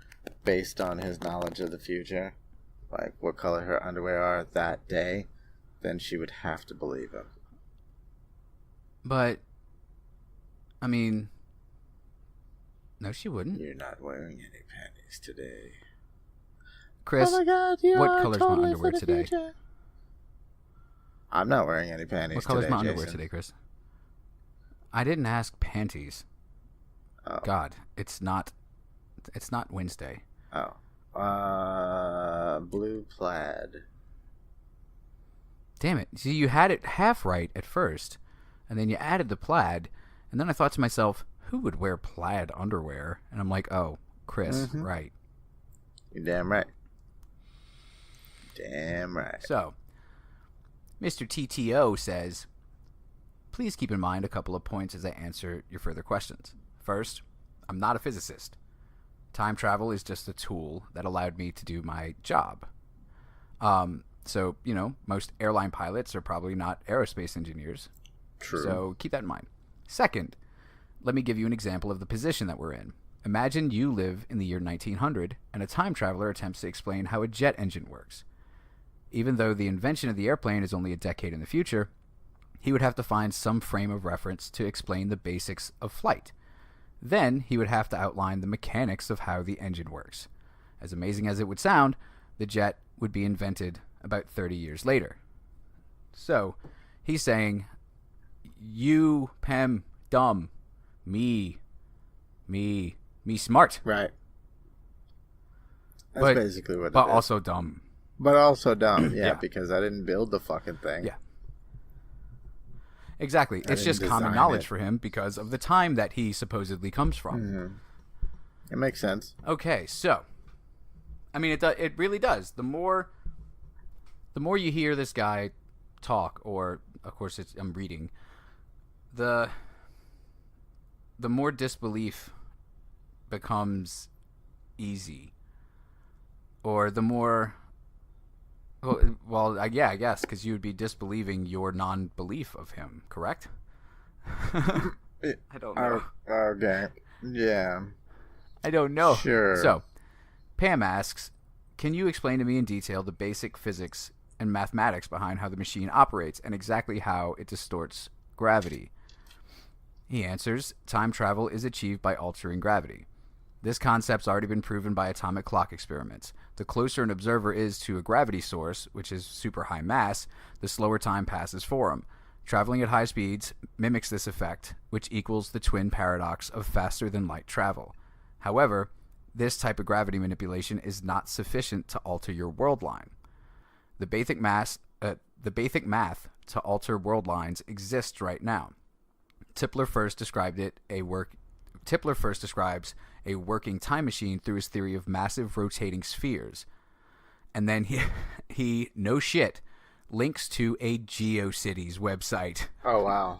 based on his knowledge of the future, like what color her underwear are that day, then she would have to believe him.
But, I mean, no, she wouldn't.
You're not wearing any panties today.
Chris,
oh my God,
what color's my underwear today?
Future. I'm not wearing any panties today.
What color's my
Jason.
underwear today, Chris? I didn't ask panties.
Oh.
God, it's not Wednesday.
Oh. Blue plaid.
Damn it. See, you had it half right at first, and then you added the plaid, and then I thought to myself, who would wear plaid underwear? And I'm like, oh, Chris, right.
You're damn right. Damn right.
So, Mr. TTO says, please keep in mind a couple of points as I answer your further questions. First, I'm not a physicist. Time travel is just a tool that allowed me to do my job. So, most airline pilots are probably not aerospace engineers.
True.
So keep that in mind. Second, let me give you an example of the position that we're in. Imagine you live in the year 1900 and a time traveler attempts to explain how a jet engine works. Even though the invention of the airplane is only a decade in the future, he would have to find some frame of reference to explain the basics of flight. Then he would have to outline the mechanics of how the engine works. As amazing as it would sound, the jet would be invented about 30 years later. So, he's saying, you, Pam, dumb. Me, smart.
Right. That's
but,
basically what it is.
But also dumb.
But also dumb, yeah,
Yeah.
because I didn't build the fucking thing.
Yeah. Exactly. It's just common knowledge for him because of the time that he supposedly comes from.
Mm-hmm. It makes sense.
Okay, so, I mean, it really does. The more you hear this guy talk, or of course I'm reading, the more disbelief becomes easy, or the more. Well, yeah, I guess, because you would be disbelieving your non-belief of him, correct? I don't know.
Okay. Yeah.
I don't know.
Sure.
So, Pam asks, can you explain to me in detail the basic physics and mathematics behind how the machine operates and exactly how it distorts gravity? He answers, time travel is achieved by altering gravity. This concept's already been proven by atomic clock experiments. The closer an observer is to a gravity source, which is super high mass, the slower time passes for him. Traveling at high speeds mimics this effect, which equals the twin paradox of faster than light travel. However, this type of gravity manipulation is not sufficient to alter your world line. The basic math to alter world lines exists right now. Tipler first describes a working time machine through his theory of massive rotating spheres. And then he no shit, links to a GeoCities website.
Oh, wow.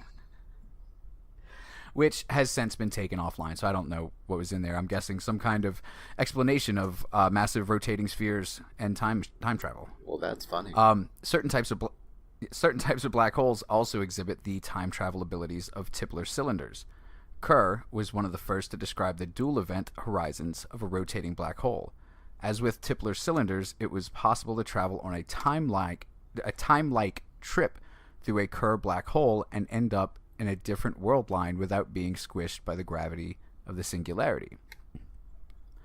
Which has since been taken offline, so I don't know what was in there. I'm guessing some kind of explanation of massive rotating spheres and time travel.
Well, that's funny.
Certain types of black holes also exhibit the time travel abilities of Tipler cylinders. Kerr was one of the first to describe the dual event horizons of a rotating black hole. As with Tipler cylinders, it was possible to travel on a time-like trip through a Kerr black hole and end up in a different world line without being squished by the gravity of the singularity.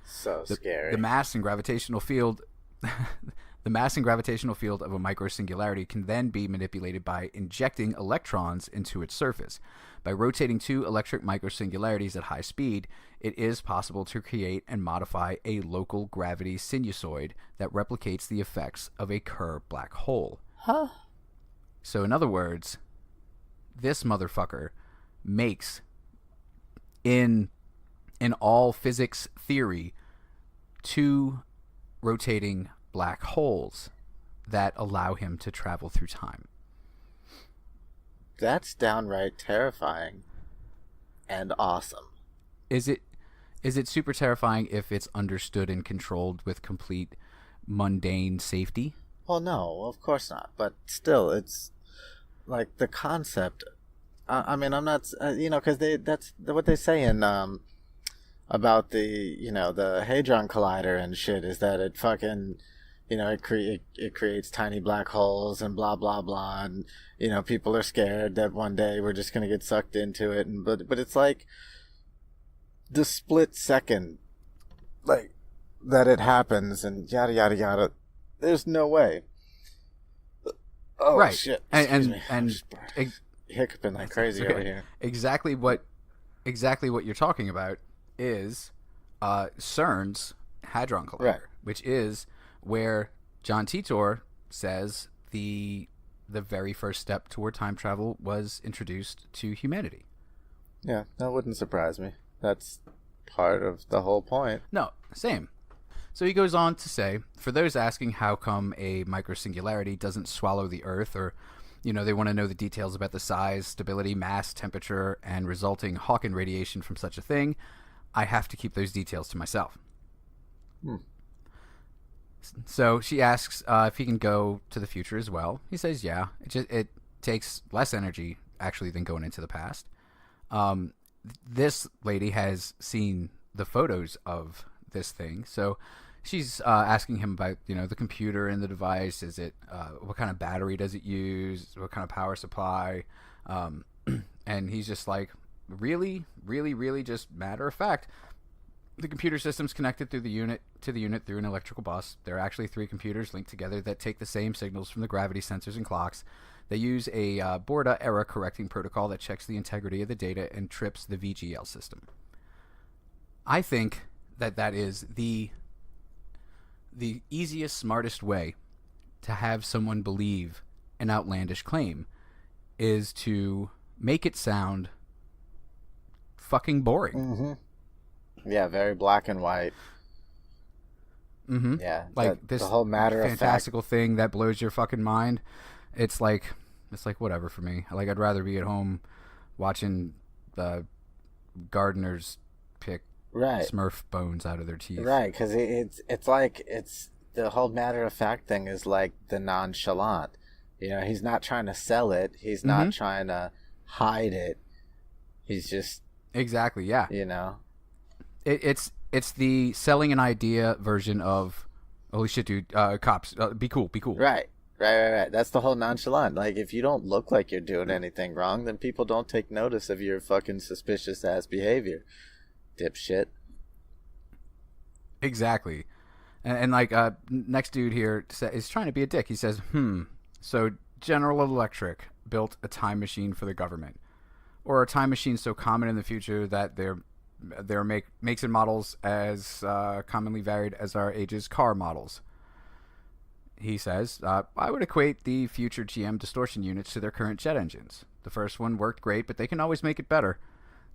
So scary.
The mass and gravitational field of a microsingularity can then be manipulated by injecting electrons into its surface. By rotating two electric microsingularities at high speed, it is possible to create and modify a local gravity sinusoid that replicates the effects of a Kerr black hole.
Huh?
So in other words, this motherfucker makes, in all physics theory, two rotating black holes. that allow him to travel through time.
That's downright terrifying and awesome.
Is it super terrifying if it's understood and controlled with complete mundane safety?
Well, no, of course not. But still, it's like the concept. I mean, I'm not, because that's what they say in about the Hadron Collider and shit, is that it fucking, it creates tiny black holes and blah blah blah, and people are scared that one day we're just gonna get sucked into it, and but it's like the split second, like, that it happens, and yada yada yada. There's no way. Oh
right.
shit!
And
hiccuping like crazy over here.
Exactly what you're talking about is CERN's Hadron Collider,
Right.
which is where John Titor says the very first step toward time travel was introduced to humanity.
Yeah, that wouldn't surprise me. That's part of the whole point.
No, same. So he goes on to say, for those asking how come a microsingularity doesn't swallow the Earth, or, they want to know the details about the size, stability, mass, temperature, and resulting Hawking radiation from such a thing, I have to keep those details to myself. So she asks if he can go to the future as well. He says, yeah. It takes less energy, actually, than going into the past. This lady has seen the photos of this thing, so she's asking him about the computer and the device. Is it what kind of battery does it use? What kind of power supply? And he's just like, really, really, really, just matter of fact. The computer system's connected to the unit through an electrical bus. There are actually 3 computers linked together that take the same signals from the gravity sensors and clocks. They use a Borda error correcting protocol that checks the integrity of the data and trips the VGL system. I think that is the easiest, smartest way to have someone believe an outlandish claim is to make it sound fucking boring.
Mm-hmm. Yeah, very black and white.
Mm-hmm.
Yeah,
like this
the whole matter of
fantastical thing that blows your fucking mind. It's like whatever for me. Like, I'd rather be at home watching the gardeners pick Smurf bones out of their teeth.
Right, because it's like the whole matter of fact thing is like the nonchalant. He's not trying to sell it. He's not trying to hide it. He's just
exactly, yeah. It's the selling an idea version of, holy shit, dude, cops, be cool.
Right. That's the whole nonchalant. Like, if you don't look like you're doing anything wrong, then people don't take notice of your fucking suspicious ass behavior, dipshit.
Exactly. And like, next dude here is trying to be a dick. He says, so General Electric built a time machine for the government, or a time machine so common in the future that their makes and models as commonly varied as our age's car models. He says, I would equate the future GM distortion units to their current jet engines. The first one worked great, but they can always make it better.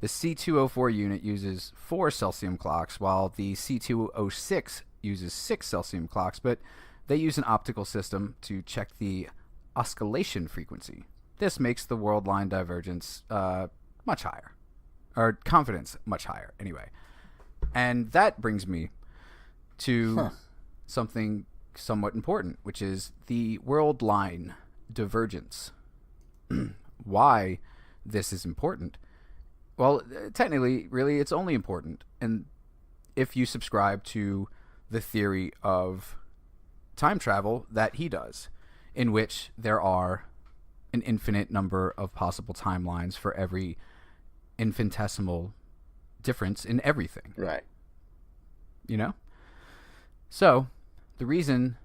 The C204 unit uses 4 Celsius clocks, while the C206 uses 6 Celsius clocks, but they use an optical system to check the oscillation frequency. This makes the world line divergence much higher. Or confidence much higher, anyway. And that brings me to something somewhat important, which is the world line divergence. Why this is important? Well, technically, really, it's only important and if you subscribe to the theory of time travel that he does, in which there are an infinite number of possible timelines for every infinitesimal difference in everything.
Right.
So, the reason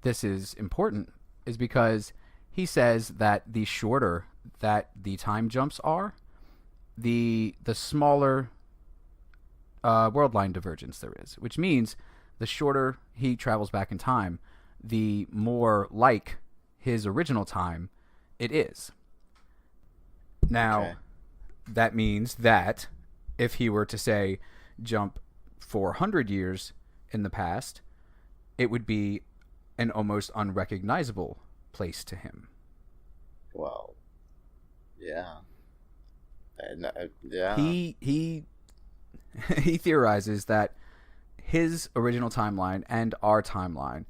this is important is because he says that the shorter that the time jumps are, the smaller world line divergence there is, which means the shorter he travels back in time, the more like his original time it is. Now, that means that if he were to, say, jump 400 years in the past, it would be an almost unrecognizable place to him.
Well, yeah. Yeah.
He theorizes that his original timeline and our timeline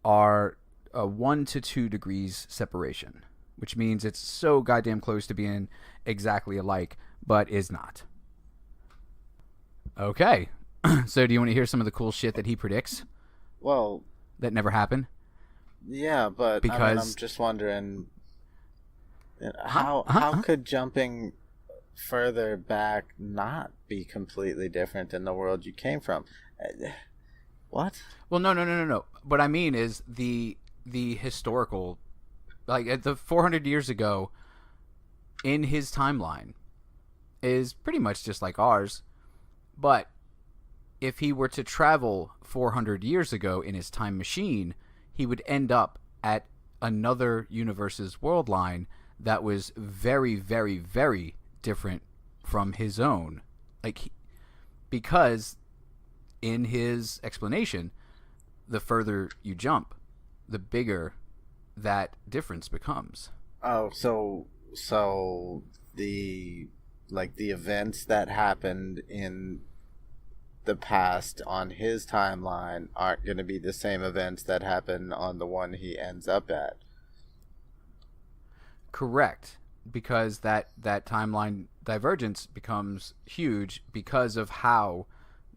are a 1 to 2 degrees separation, which means it's so goddamn close to being exactly alike, but is not. Okay. So do you want to hear some of the cool shit that he predicts
Well,
that never happened?
yeah, but I'm just wondering how could jumping further back not be completely different than the world you came from? What?
Well, no. What I mean is the historical, like at the 400 years ago in his timeline is pretty much just like ours, but if he were to travel 400 years ago in his time machine, he would end up at another universe's world line that was very, very, very different from his own. Because in his explanation, the further you jump, the bigger that difference becomes.
Oh, so the events that happened in the past on his timeline aren't going to be the same events that happen on the one he ends up at.
Correct, because that timeline divergence becomes huge because of how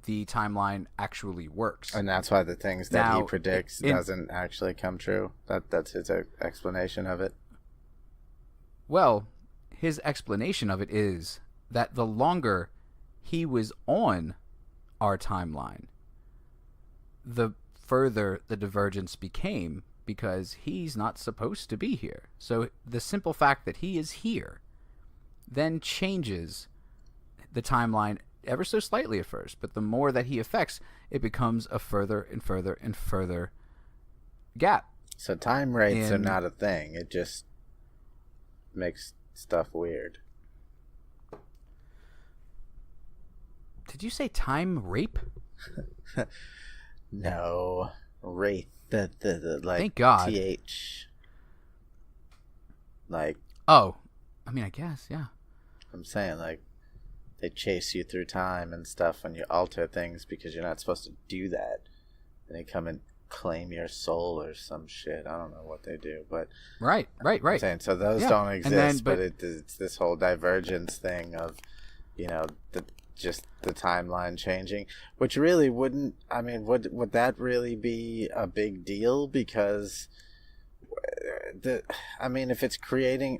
the timeline actually works.
And that's why the things that
Now,
he predicts doesn't actually come true. That's his explanation of it.
Well, his explanation of it is that the longer he was on our timeline, the further the divergence became, because he's not supposed to be here. So the simple fact that he is here then changes the timeline ever so slightly at first, but the more that he affects, it becomes a further and further and further gap.
So time rates are not a thing. It just makes stuff weird.
Did you say time rape?
No, wraith. The like.
Thank God.
TH. Like.
Oh, I mean, I guess, yeah.
I'm saying, like, they chase you through time and stuff when you alter things because you're not supposed to do that. And they come and claim your soul or some shit. I don't know what they do, but
Right.
I'm saying, so those don't exist,
then,
but it's this whole divergence thing of, just the timeline changing, which really wouldn't. I mean, would that really be a big deal? Because if it's creating.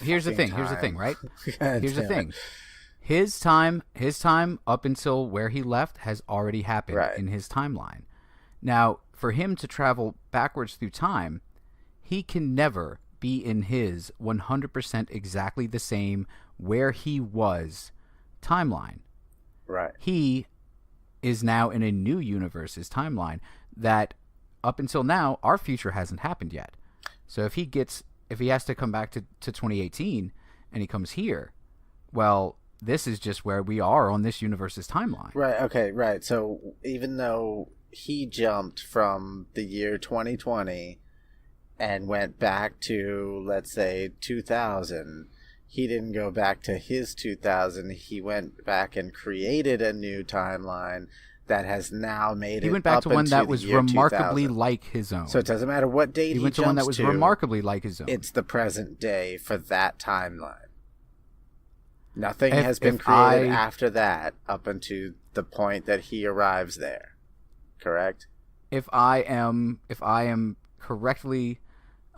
Here's the thing, right? Here's the thing. His time up until where he left has already happened in his timeline. Now, for him to travel backwards through time, he can never be in his 100% exactly the same where he was timeline.
Right.
He is now in a new universe's timeline that up until now, our future hasn't happened yet. So if he has to come back to 2018 and he comes here, well, this is just where we are on this universe's timeline.
Right, okay, right. So even though he jumped from the year 2020 and went back to, let's say, 2000, he didn't go back to his 2000. He went back and created a new timeline that has now made it.
He went back
up
to one
into
that
the
was
year
remarkably
2000.
like his own.
So it doesn't matter what date
he went to one that was remarkably like his own.
It's the present day for that timeline. Nothing has been created after that up until the point that he arrives there. Correct?
If I am correctly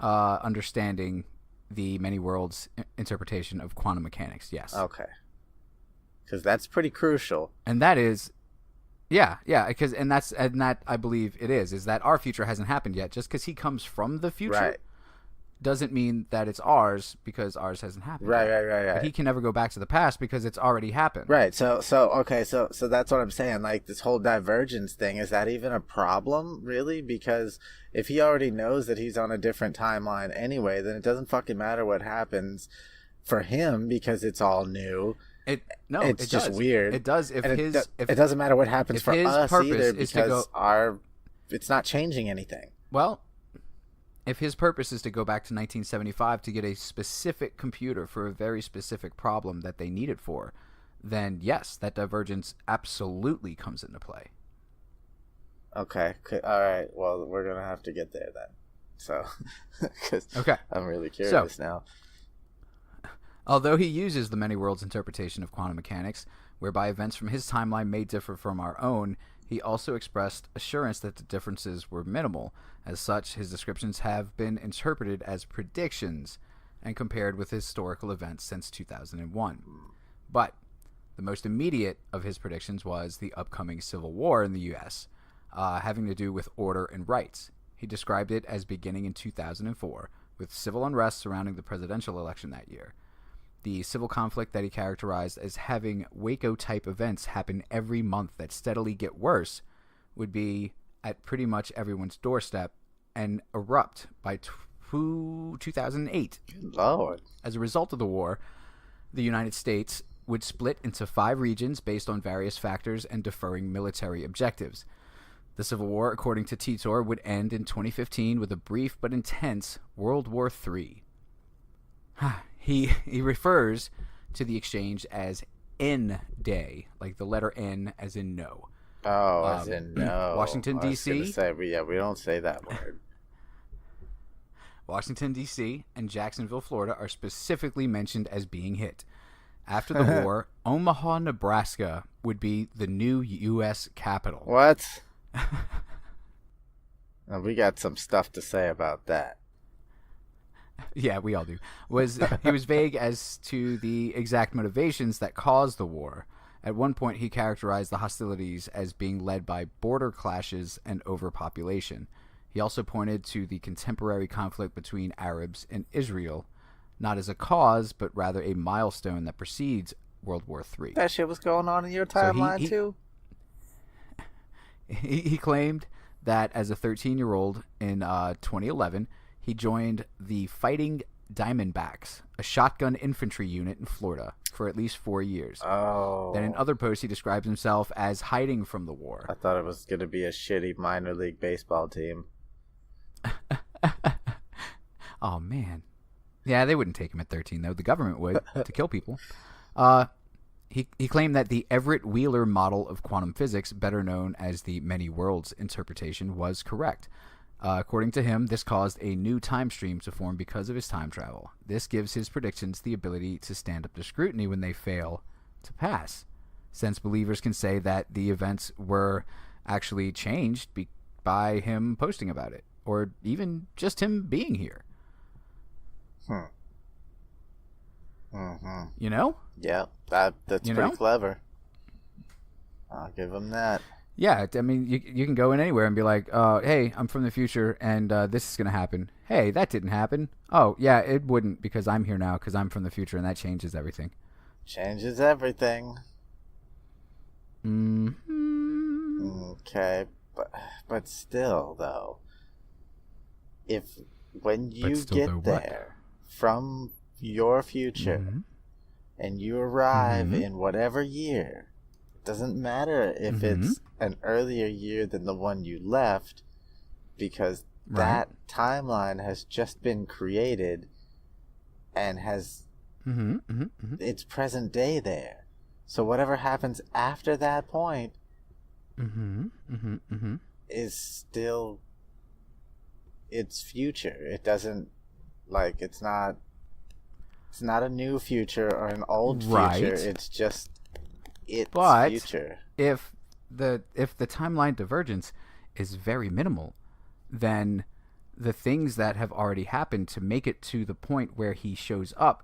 understanding the many worlds interpretation of quantum mechanics, yes.
Okay. Because that's pretty crucial.
And that is, yeah, because and that I believe it is that our future hasn't happened yet. Just because he comes from the future doesn't mean that it's ours, because ours hasn't happened.
Right.
But he can never go back to the past because it's already happened.
Right. So that's what I'm saying. Like, this whole divergence thing, is that even a problem, really? Because if he already knows that he's on a different timeline anyway, then it doesn't fucking matter what happens for him, because it's all new. It's just weird.
It does.
It doesn't matter what happens for us either, because our it's not changing anything.
Well, if his purpose is to go back to 1975 to get a specific computer for a very specific problem that they need it for, then yes, that divergence absolutely comes into play.
Okay. All right. Well, we're gonna have to get there then. So, because
Okay.
I'm really curious now.
Although he uses the many worlds interpretation of quantum mechanics, whereby events from his timeline may differ from our own, he also expressed assurance that the differences were minimal. As such, his descriptions have been interpreted as predictions and compared with historical events since 2001. But the most immediate of his predictions was the upcoming civil war in the U.S., having to do with order and rights. He described it as beginning in 2004, with civil unrest surrounding the presidential election that year. The civil conflict that he characterized as having Waco-type events happen every month that steadily get worse would be at pretty much everyone's doorstep and erupt by 2008.
Lord.
As a result of the war, the United States would split into 5 regions based on various factors and differing military objectives. The Civil War, according to Titor, would end in 2015 with a brief but intense World War III. He refers to the exchange as N-Day, like the letter N as in no.
Oh, as in no.
Washington, D.C.
I was gonna say, we don't say that word.
Washington, D.C. and Jacksonville, Florida are specifically mentioned as being hit. After the war, Omaha, Nebraska would be the new U.S. capital.
What? We got some stuff to say about that.
Yeah, we all do. He was vague as to the exact motivations that caused the war. At one point, he characterized the hostilities as being led by border clashes and overpopulation. He also pointed to the contemporary conflict between Arabs and Israel, not as a cause, but rather a milestone that precedes World War III.
That shit was going on in your timeline, too?
He claimed that as a 13-year-old in 2011, he joined the Fighting Diamondbacks, a shotgun infantry unit in Florida, for at least 4 years.
Oh.
Then in other posts, he describes himself as hiding from the war.
I thought it was going to be a shitty minor league baseball team.
Oh, man. Yeah, they wouldn't take him at 13, though. The government would, to kill people. He claimed that the Everett Wheeler model of quantum physics, better known as the many worlds interpretation, was correct. According to him, this caused a new time stream to form because of his time travel. This gives his predictions the ability to stand up to scrutiny when they fail to pass, since believers can say that the events were actually changed by him posting about it, or even just him being here.
Mm-hmm.
You know?
Yeah, that's pretty clever. I'll give him that.
Yeah, I mean, you can go in anywhere and be like, hey, I'm from the future, and this is going to happen. Hey, that didn't happen. Oh, yeah, it wouldn't, because I'm here now, because I'm from the future, and that changes everything.
Changes everything.
Mm-hmm.
Okay, but still, though, when you get there from your future,
mm-hmm.
and you arrive
mm-hmm.
in whatever year, it doesn't matter if
mm-hmm.
it's an earlier year than the one you left, because that timeline has just been created and has
mm-hmm. Mm-hmm. Mm-hmm.
its present day there. So whatever happens after that point
mm-hmm. Mm-hmm. Mm-hmm.
is still its future. It doesn't, like, it's not a new future or an old future. It's just its future.
If the timeline divergence is very minimal, then the things that have already happened to make it to the point where he shows up,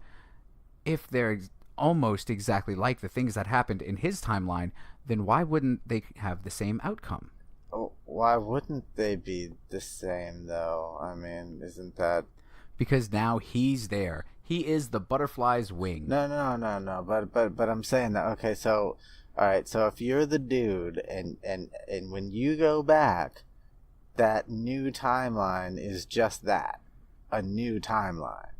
if they're almost exactly like the things that happened in his timeline, then why wouldn't they have the same outcome?
Oh, why wouldn't they be the same, though? I mean, isn't that...
Because now he's there. He is the butterfly's wing.
No. But I'm saying that, okay, so... Alright, so if you're the dude, and when you go back, that new timeline is just that. A new timeline.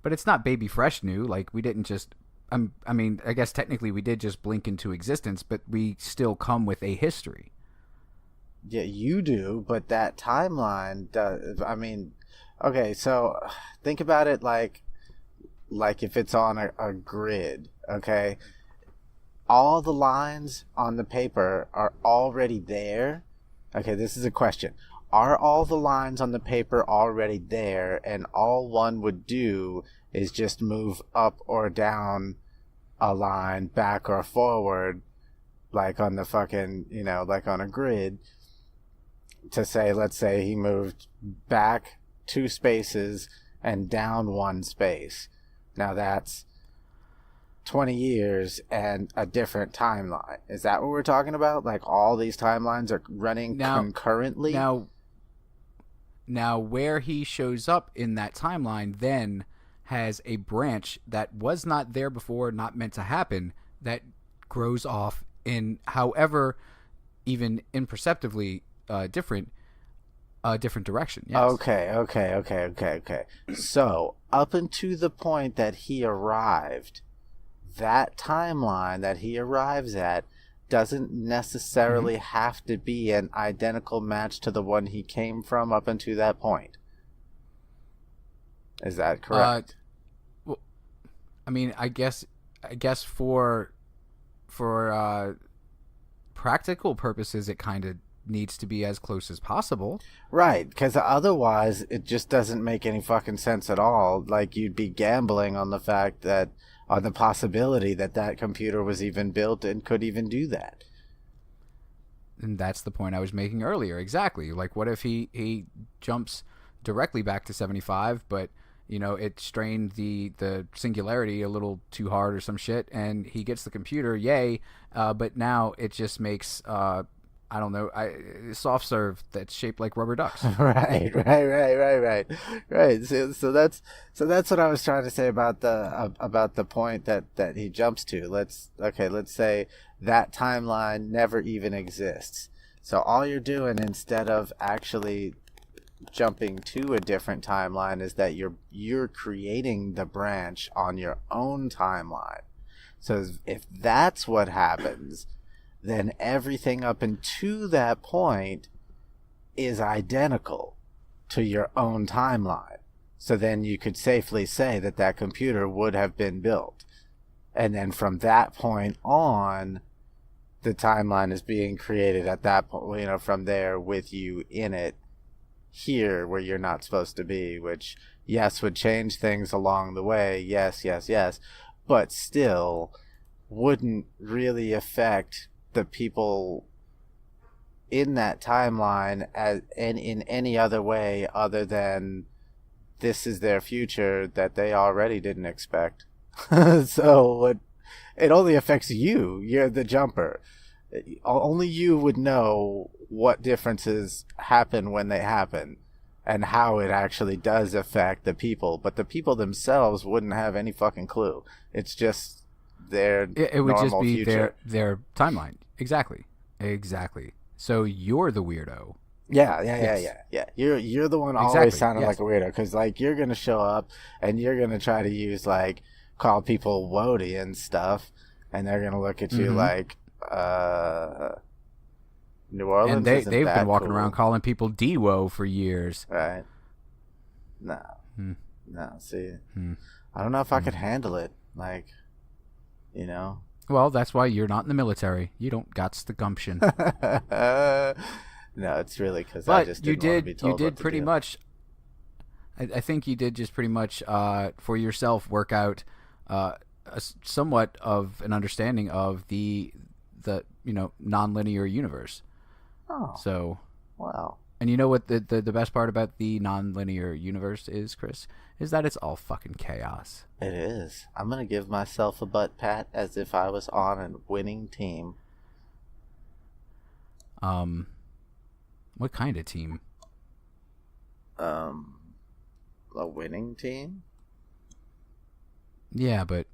But it's not baby fresh new. Like, we didn't just... I mean, I guess technically we did just blink into existence, but we still come with a history.
Yeah, you do, but that timeline does. I mean, okay, so think about it like if it's on a grid, okay? All the lines on the paper are already there. Okay, this is a question. Are all the lines on the paper already there, and all one would do is just move up or down a line, back or forward, like on the fucking, like on a grid, to say, let's say he moved back 2 spaces and down 1 space. Now that's 20 years and a different timeline. Is that what we're talking about? Like all these timelines are running concurrently?
Now where he shows up in that timeline then has a branch that was not there before, not meant to happen, that grows off in however even imperceptibly different direction. Yes.
Okay. So up until the point that he arrived, that timeline that he arrives at doesn't necessarily have to be an identical match to the one he came from up until that point. Is that correct?
Well, I mean, I guess for practical purposes, it kind of needs to be as close as possible.
Right, because otherwise it just doesn't make any fucking sense at all. Like, you'd be gambling on the fact that, on the possibility that that computer was even built and could even do that.
And that's the point I was making earlier. Exactly. Like, what if he jumps directly back to 75, but it strained the singularity a little too hard or some shit, and he gets the computer, yay, but now it just makes I don't know, soft serve that's shaped like rubber ducks.
Right. So that's what I was trying to say about the point that he jumps to. Let's say that timeline never even exists. So all you're doing, instead of actually jumping to a different timeline, is that you're creating the branch on your own timeline. So if that's what happens, then everything up until that point is identical to your own timeline. So then you could safely say that that computer would have been built. And then from that point on, the timeline is being created at that point, from there with you in it, here where you're not supposed to be, which, yes, would change things along the way. Yes. But still wouldn't really affect the people in that timeline in any other way other than this is their future that they already didn't expect. So it only affects you. You're the jumper. Only you would know what differences happen when they happen and how it actually does affect the people. But the people themselves wouldn't have any fucking clue. It's just their
it would just be
future.
their timeline. Exactly. So you're the weirdo.
Yeah. You're the one always sounding like a weirdo, because like you're gonna show up and you're gonna try to use call people Wody and stuff, and they're gonna look at you like New Orleans.
And they've been walking around calling people D-Wo for years.
Right. No. See, I don't know if I could handle it.
Well, that's why you're not in the military. You don't got the gumption.
No, it's really because I just didn't want to be told
you did pretty much. I think you did just pretty much for yourself work out somewhat of an understanding of the non-linear universe.
Oh.
So.
Wow.
And you know what the best part about the non-linear universe is, Chris? Is that it's all fucking chaos.
It is. I'm going to give myself a butt pat as if I was on a winning team.
What kind of team?
A winning team?
Yeah, but...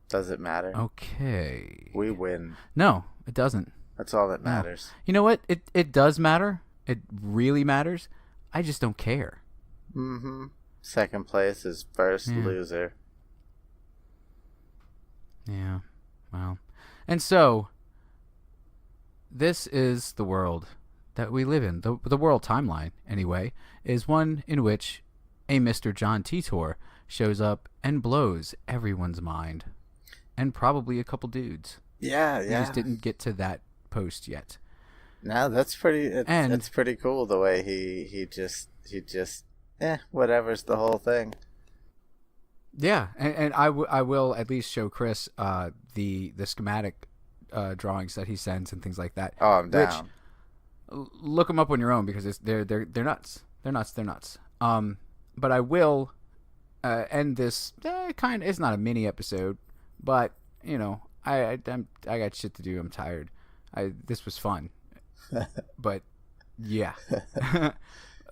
Does it matter?
Okay.
We win.
No, it doesn't.
That's all that matters.
No. You know what? It does matter. It really matters. I just don't care.
Mm-hmm. Second place is first loser.
Yeah. Well. And so this is the world that we live in. The world timeline, anyway, is one in which a Mr. John Titor shows up and blows everyone's mind. And probably a couple dudes.
Yeah,
We just didn't get to that post yet.
No, that's pretty. It's pretty cool the way he just whatever's the whole thing.
Yeah, and I will at least show Chris the schematic drawings that he sends and things like that.
Oh, I'm down.
Look them up on your own because they're nuts. They're nuts. But I will end this kind of. It's not a mini episode, but you know, I got shit to do. I'm tired. This was fun, but yeah,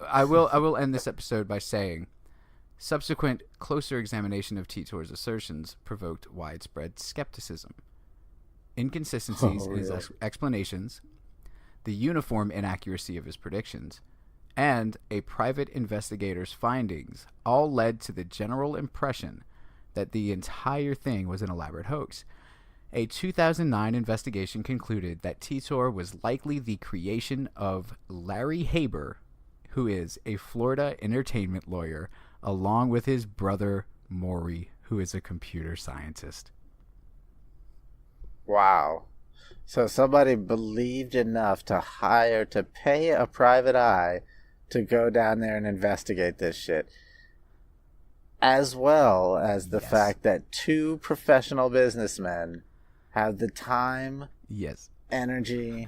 I will end this episode by saying, subsequent closer examination of Titor's assertions provoked widespread skepticism, inconsistencies in his explanations, the uniform inaccuracy of his predictions, and a private investigator's findings all led to the general impression that the entire thing was an elaborate hoax. A 2009 investigation concluded that Titor was likely the creation of Larry Haber, who is a Florida entertainment lawyer, along with his brother Maury, who is a computer scientist.
Wow. So somebody believed enough to pay a private eye to go down there and investigate this shit. As well as the fact that two professional businessmen have the time, energy,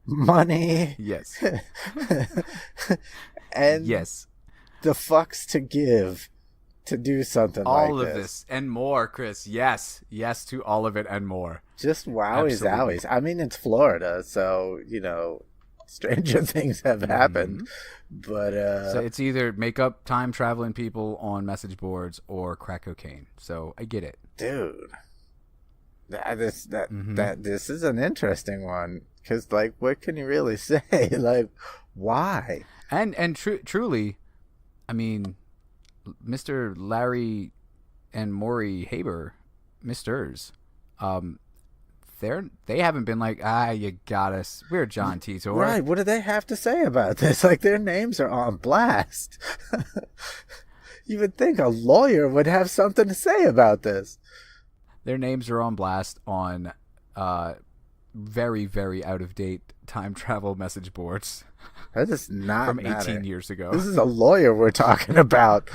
money, and the fucks to give to do something like this.
All of this and more, Chris. Yes to all of it and more.
Just wowies owies. I mean, it's Florida, so, you know, stranger things have happened. But
so it's either make up time traveling people on message boards or crack cocaine. So I get it.
Dude. This is an interesting one, because like, what can you really say? Like, why?
And truly, I mean, Mr. Larry and Maury Haber, Misters, they haven't been like, you got us. We're John Titor.
Right? What do they have to say about this? Like, their names are on blast. You would think a lawyer would have something to say about this.
Their names are on blast on very, very out-of-date time travel message boards.
That does not
from
matter.
18 years ago.
This is a lawyer we're talking about.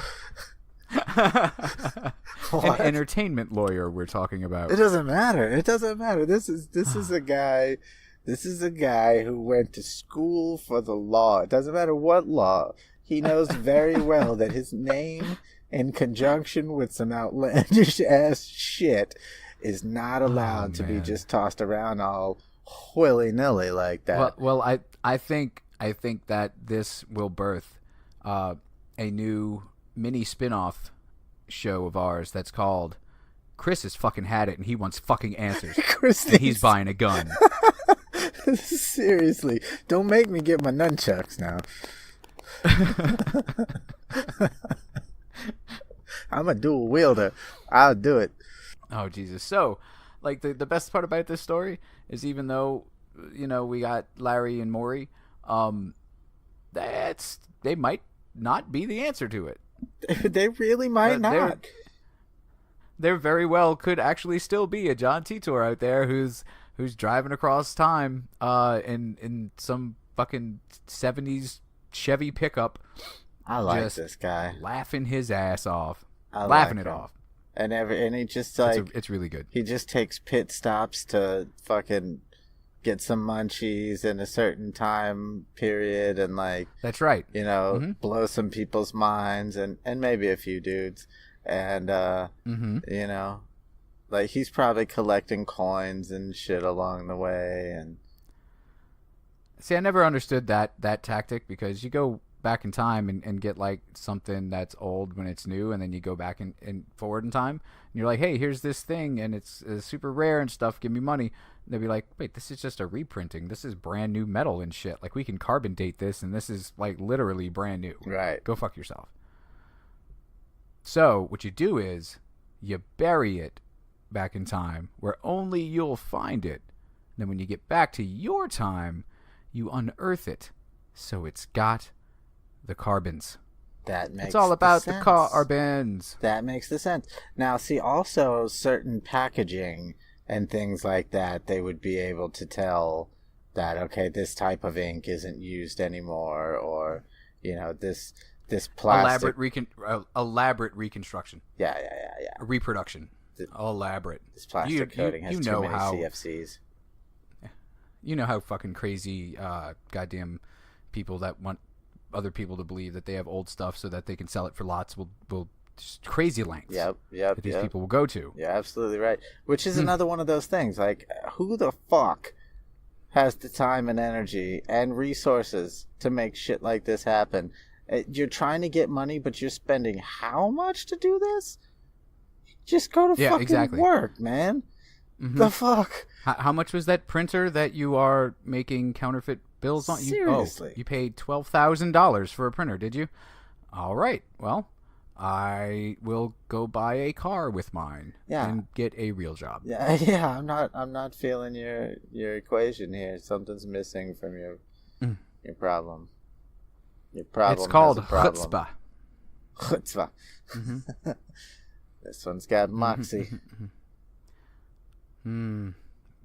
An entertainment lawyer we're talking about.
It doesn't matter. This is a guy. This is a guy who went to school for the law. It doesn't matter what law. He knows very well that his name, in conjunction with some outlandish ass shit, is not allowed to be just tossed around all willy-nilly like that.
Well, I think that this will birth a new mini spin-off show of ours that's called Chris has fucking had it and he wants fucking answers. And he's buying a gun.
Seriously, don't make me get my nunchucks now. I'm a dual wielder. I'll do it.
Oh, Jesus. So, like, the best part about this story is, even though, you know, we got Larry and Maury, they might not be the answer to it.
They really might not.
There very well could actually still be a John Titor out there who's driving across time in some fucking 70s Chevy pickup.
I like this guy.
Laughing his ass off.
Laughing
it off.
And he just like
it's really good.
He just takes pit stops to fucking get some munchies in a certain time period, and like,
that's right,
you know, blow some people's minds and maybe a few dudes, and you know, like, he's probably collecting coins and shit along the way. And
see, I never understood that tactic, because you go back in time and get like something that's old when it's new, and then you go back and forward in time and you're like, hey, here's this thing and it's super rare and stuff, give me money. And they'll be like, wait, this is just a reprinting, this is brand new metal and shit, like, we can carbon date this and this is like literally brand new.
Right.
Go fuck yourself. So what you do is you bury it back in time where only you'll find it Then when you get back to your time, you unearth it. So it's got the carbons.
That makes
It's all about the
sense.
carbons.
That makes the sense. Now, see, also certain packaging and things like that, they would be able to tell that, okay, this type of ink isn't used anymore, or, you know, this plastic.
Elaborate reconstruction.
Yeah.
Reproduction. Elaborate.
This plastic coating has too many CFCs.
You know how fucking crazy goddamn people that want other people to believe that they have old stuff so that they can sell it for lots will just crazy lengths.
Yep.
That these people will go to.
You're absolutely right. Which is another one of those things. Like, who the fuck has the time and energy and resources to make shit like this happen? You're trying to get money, but you're spending how much to do this? Just go to fucking work, man. Mm-hmm. The fuck?
How much was that printer that you are making counterfeit bills on?
Seriously?
You paid $12,000 for a printer, did you? All right. Well, I will go buy a car with mine and get a real job.
Yeah. I'm not feeling your equation here. Something's missing from your problem. Your problem.
It's called
chutzpah.
chutzpah.
Mm-hmm. This one's got moxie.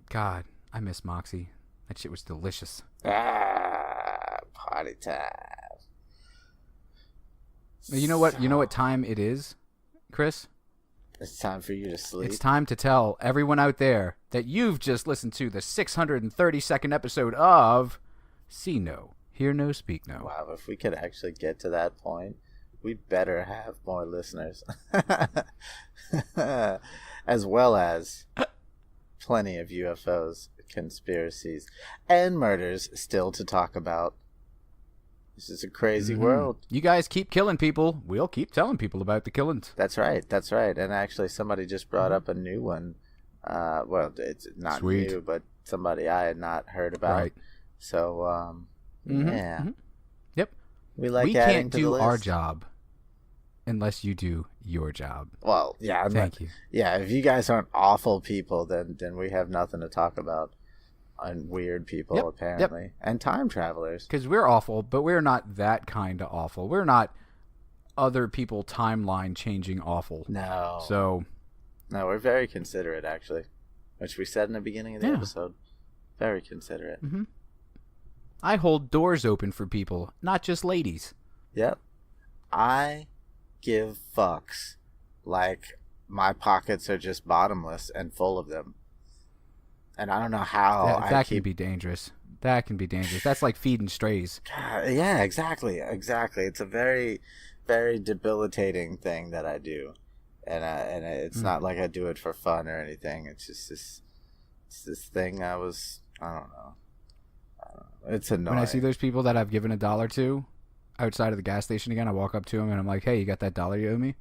God, I miss Moxie. That shit was delicious.
Party time.
You know what? You know what time it is, Chris?
It's time for you to sleep.
It's time to tell everyone out there that you've just listened to the 632nd episode of See No, Hear No, Speak No.
Wow, if we could actually get to that point, we better have more listeners. As well as plenty of UFOs, conspiracies, and murders still to talk about. This is a crazy world.
You guys keep killing people. We'll keep telling people about the killings.
That's right. And actually, somebody just brought up a new one. Well, it's not new, but somebody I had not heard about. Right. So, yeah. Mm-hmm.
Yep.
We adding
can't
to the
do
list.
our job unless you do your job.
Well, yeah.
Thank you.
Yeah, if you guys aren't awful people, then we have nothing to talk about. On weird people, apparently. And time travelers.
Because we're awful, but we're not that kind of awful. We're not other people timeline changing awful.
No.
So.
No, we're very considerate, actually. Which we said in the beginning of the episode. Very considerate.
Mm-hmm. I hold doors open for people, not just ladies.
Yep. I give fucks like my pockets are just bottomless and full of them. And I don't know how
that can be dangerous. That can be dangerous. That's like feeding strays.
Yeah, exactly. It's a very, very debilitating thing that I do. And it's not like I do it for fun or anything. It's just this thing I don't know. It's annoying.
When I see those people that I've given $1 to outside of the gas station again, I walk up to them and I'm like, hey, you got that $1 you owe me?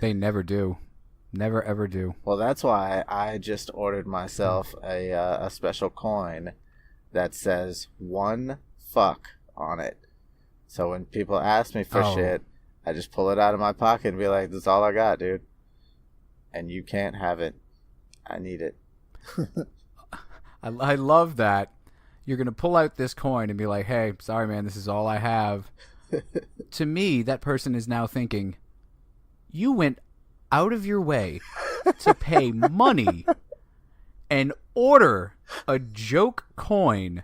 They never do. Never ever do.
Well, that's why I just ordered myself a special coin that says 1 fuck on it. So when people ask me for shit, I just pull it out of my pocket and be like, "That's all I got, dude. And you can't have it. I need it."
I love that. You're gonna pull out this coin and be like, "Hey, sorry, man, this is all I have." To me, that person is now thinking, "You went out of your way to pay money and order a joke coin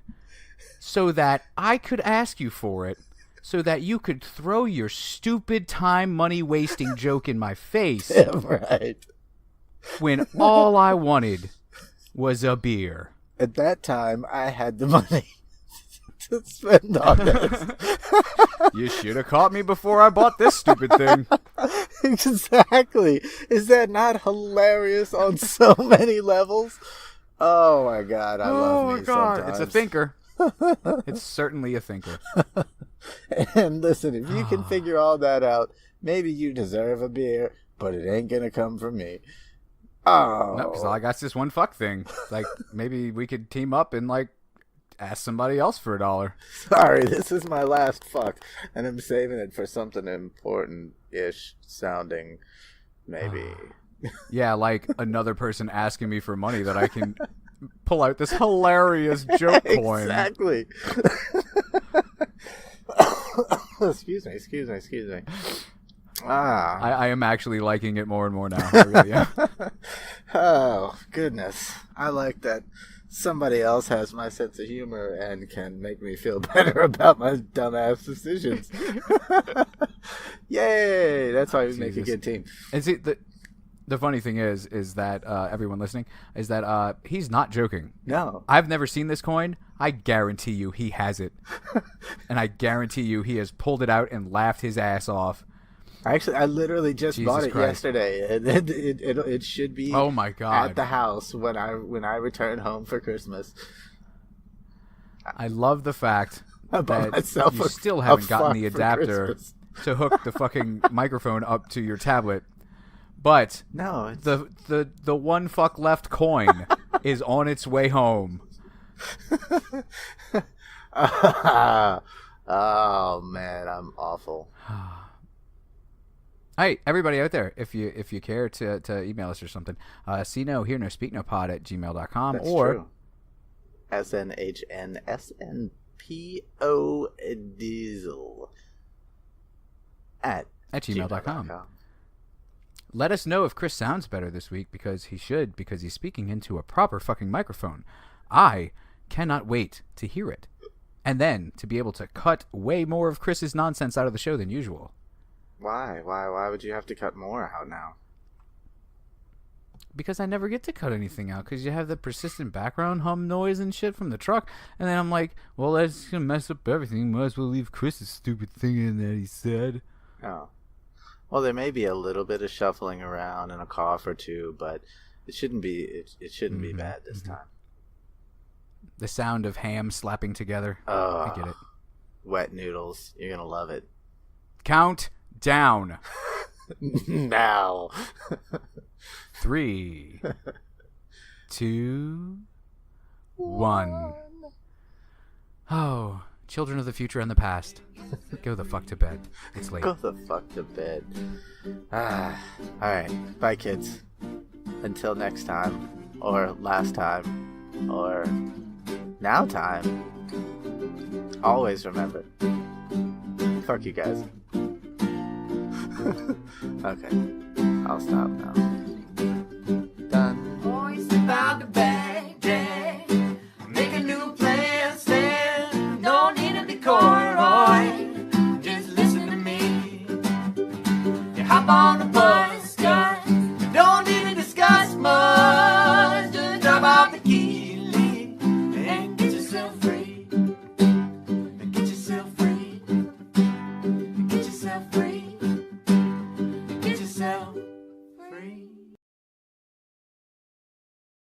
so that I could ask you for it, so that you could throw your stupid time money wasting joke in my face."
Yeah, right.
When all I wanted was a beer.
At that time, I had the money to spend on this.
You should have caught me before I bought this stupid thing.
Exactly. Is that not hilarious on so many levels? Oh my god, I love me sometimes.
It's a thinker. It's certainly a thinker.
And listen, if you can figure all that out, maybe you deserve a beer, but it ain't gonna come from me. Oh.
No, because all I got's this one fuck thing. Like, maybe we could team up and, like, ask somebody else for $1.
Sorry, this is my last fuck, and I'm saving it for something important-ish sounding, maybe.
Yeah, like another person asking me for money that I can pull out this hilarious joke coin.
Exactly. Excuse me. Ah.
I am actually liking it more and more now. I really am.
Oh, goodness. I like that somebody else has my sense of humor and can make me feel better about my dumbass decisions. Yay! That's why we make a good team.
And see, the funny thing is that everyone listening is that he's not joking.
No.
I've never seen this coin. I guarantee you he has it. And I guarantee you he has pulled it out and laughed his ass off.
Actually, I literally just
Jesus
bought it
Christ.
yesterday, and it should be
Oh my God.
at the house when I return home for Christmas.
I love the fact
I bought
that
myself
you
a-
still
a
haven't gotten the
phone for
adapter
Christmas.
to hook the fucking microphone up to your tablet. But
No, it's...
the one fuck left coin is on its way home.
Oh man, I'm awful.
Hey, everybody out there, if you care to email us or something, see no, hear no, speak no pod at gmail.com
That's
or
true. SNHNSNPO Diesel at
gmail.com. Let us know if Chris sounds better this week, because he should, because he's speaking into a proper fucking microphone. I cannot wait to hear it. And then to be able to cut way more of Chris's nonsense out of the show than usual.
Why? Why would you have to cut more out now?
Because I never get to cut anything out, because you have the persistent background hum noise and shit from the truck, and then I'm like, well, that's gonna mess up everything. Might as well leave Chris's stupid thing in that he said.
Oh. Well, there may be a little bit of shuffling around and a cough or two, but it shouldn't be be bad this time.
The sound of ham slapping together.
Oh,
I get it.
Wet noodles. You're gonna love it.
Count down.
Now.
3, 2, 1. Oh, children of the future and the past, go the fuck to bed. It's late.
Go the fuck to bed. Alright. Bye, kids. Until next time. Or last time. Or now time. Always remember. Fuck you guys. Okay. I'll stop now.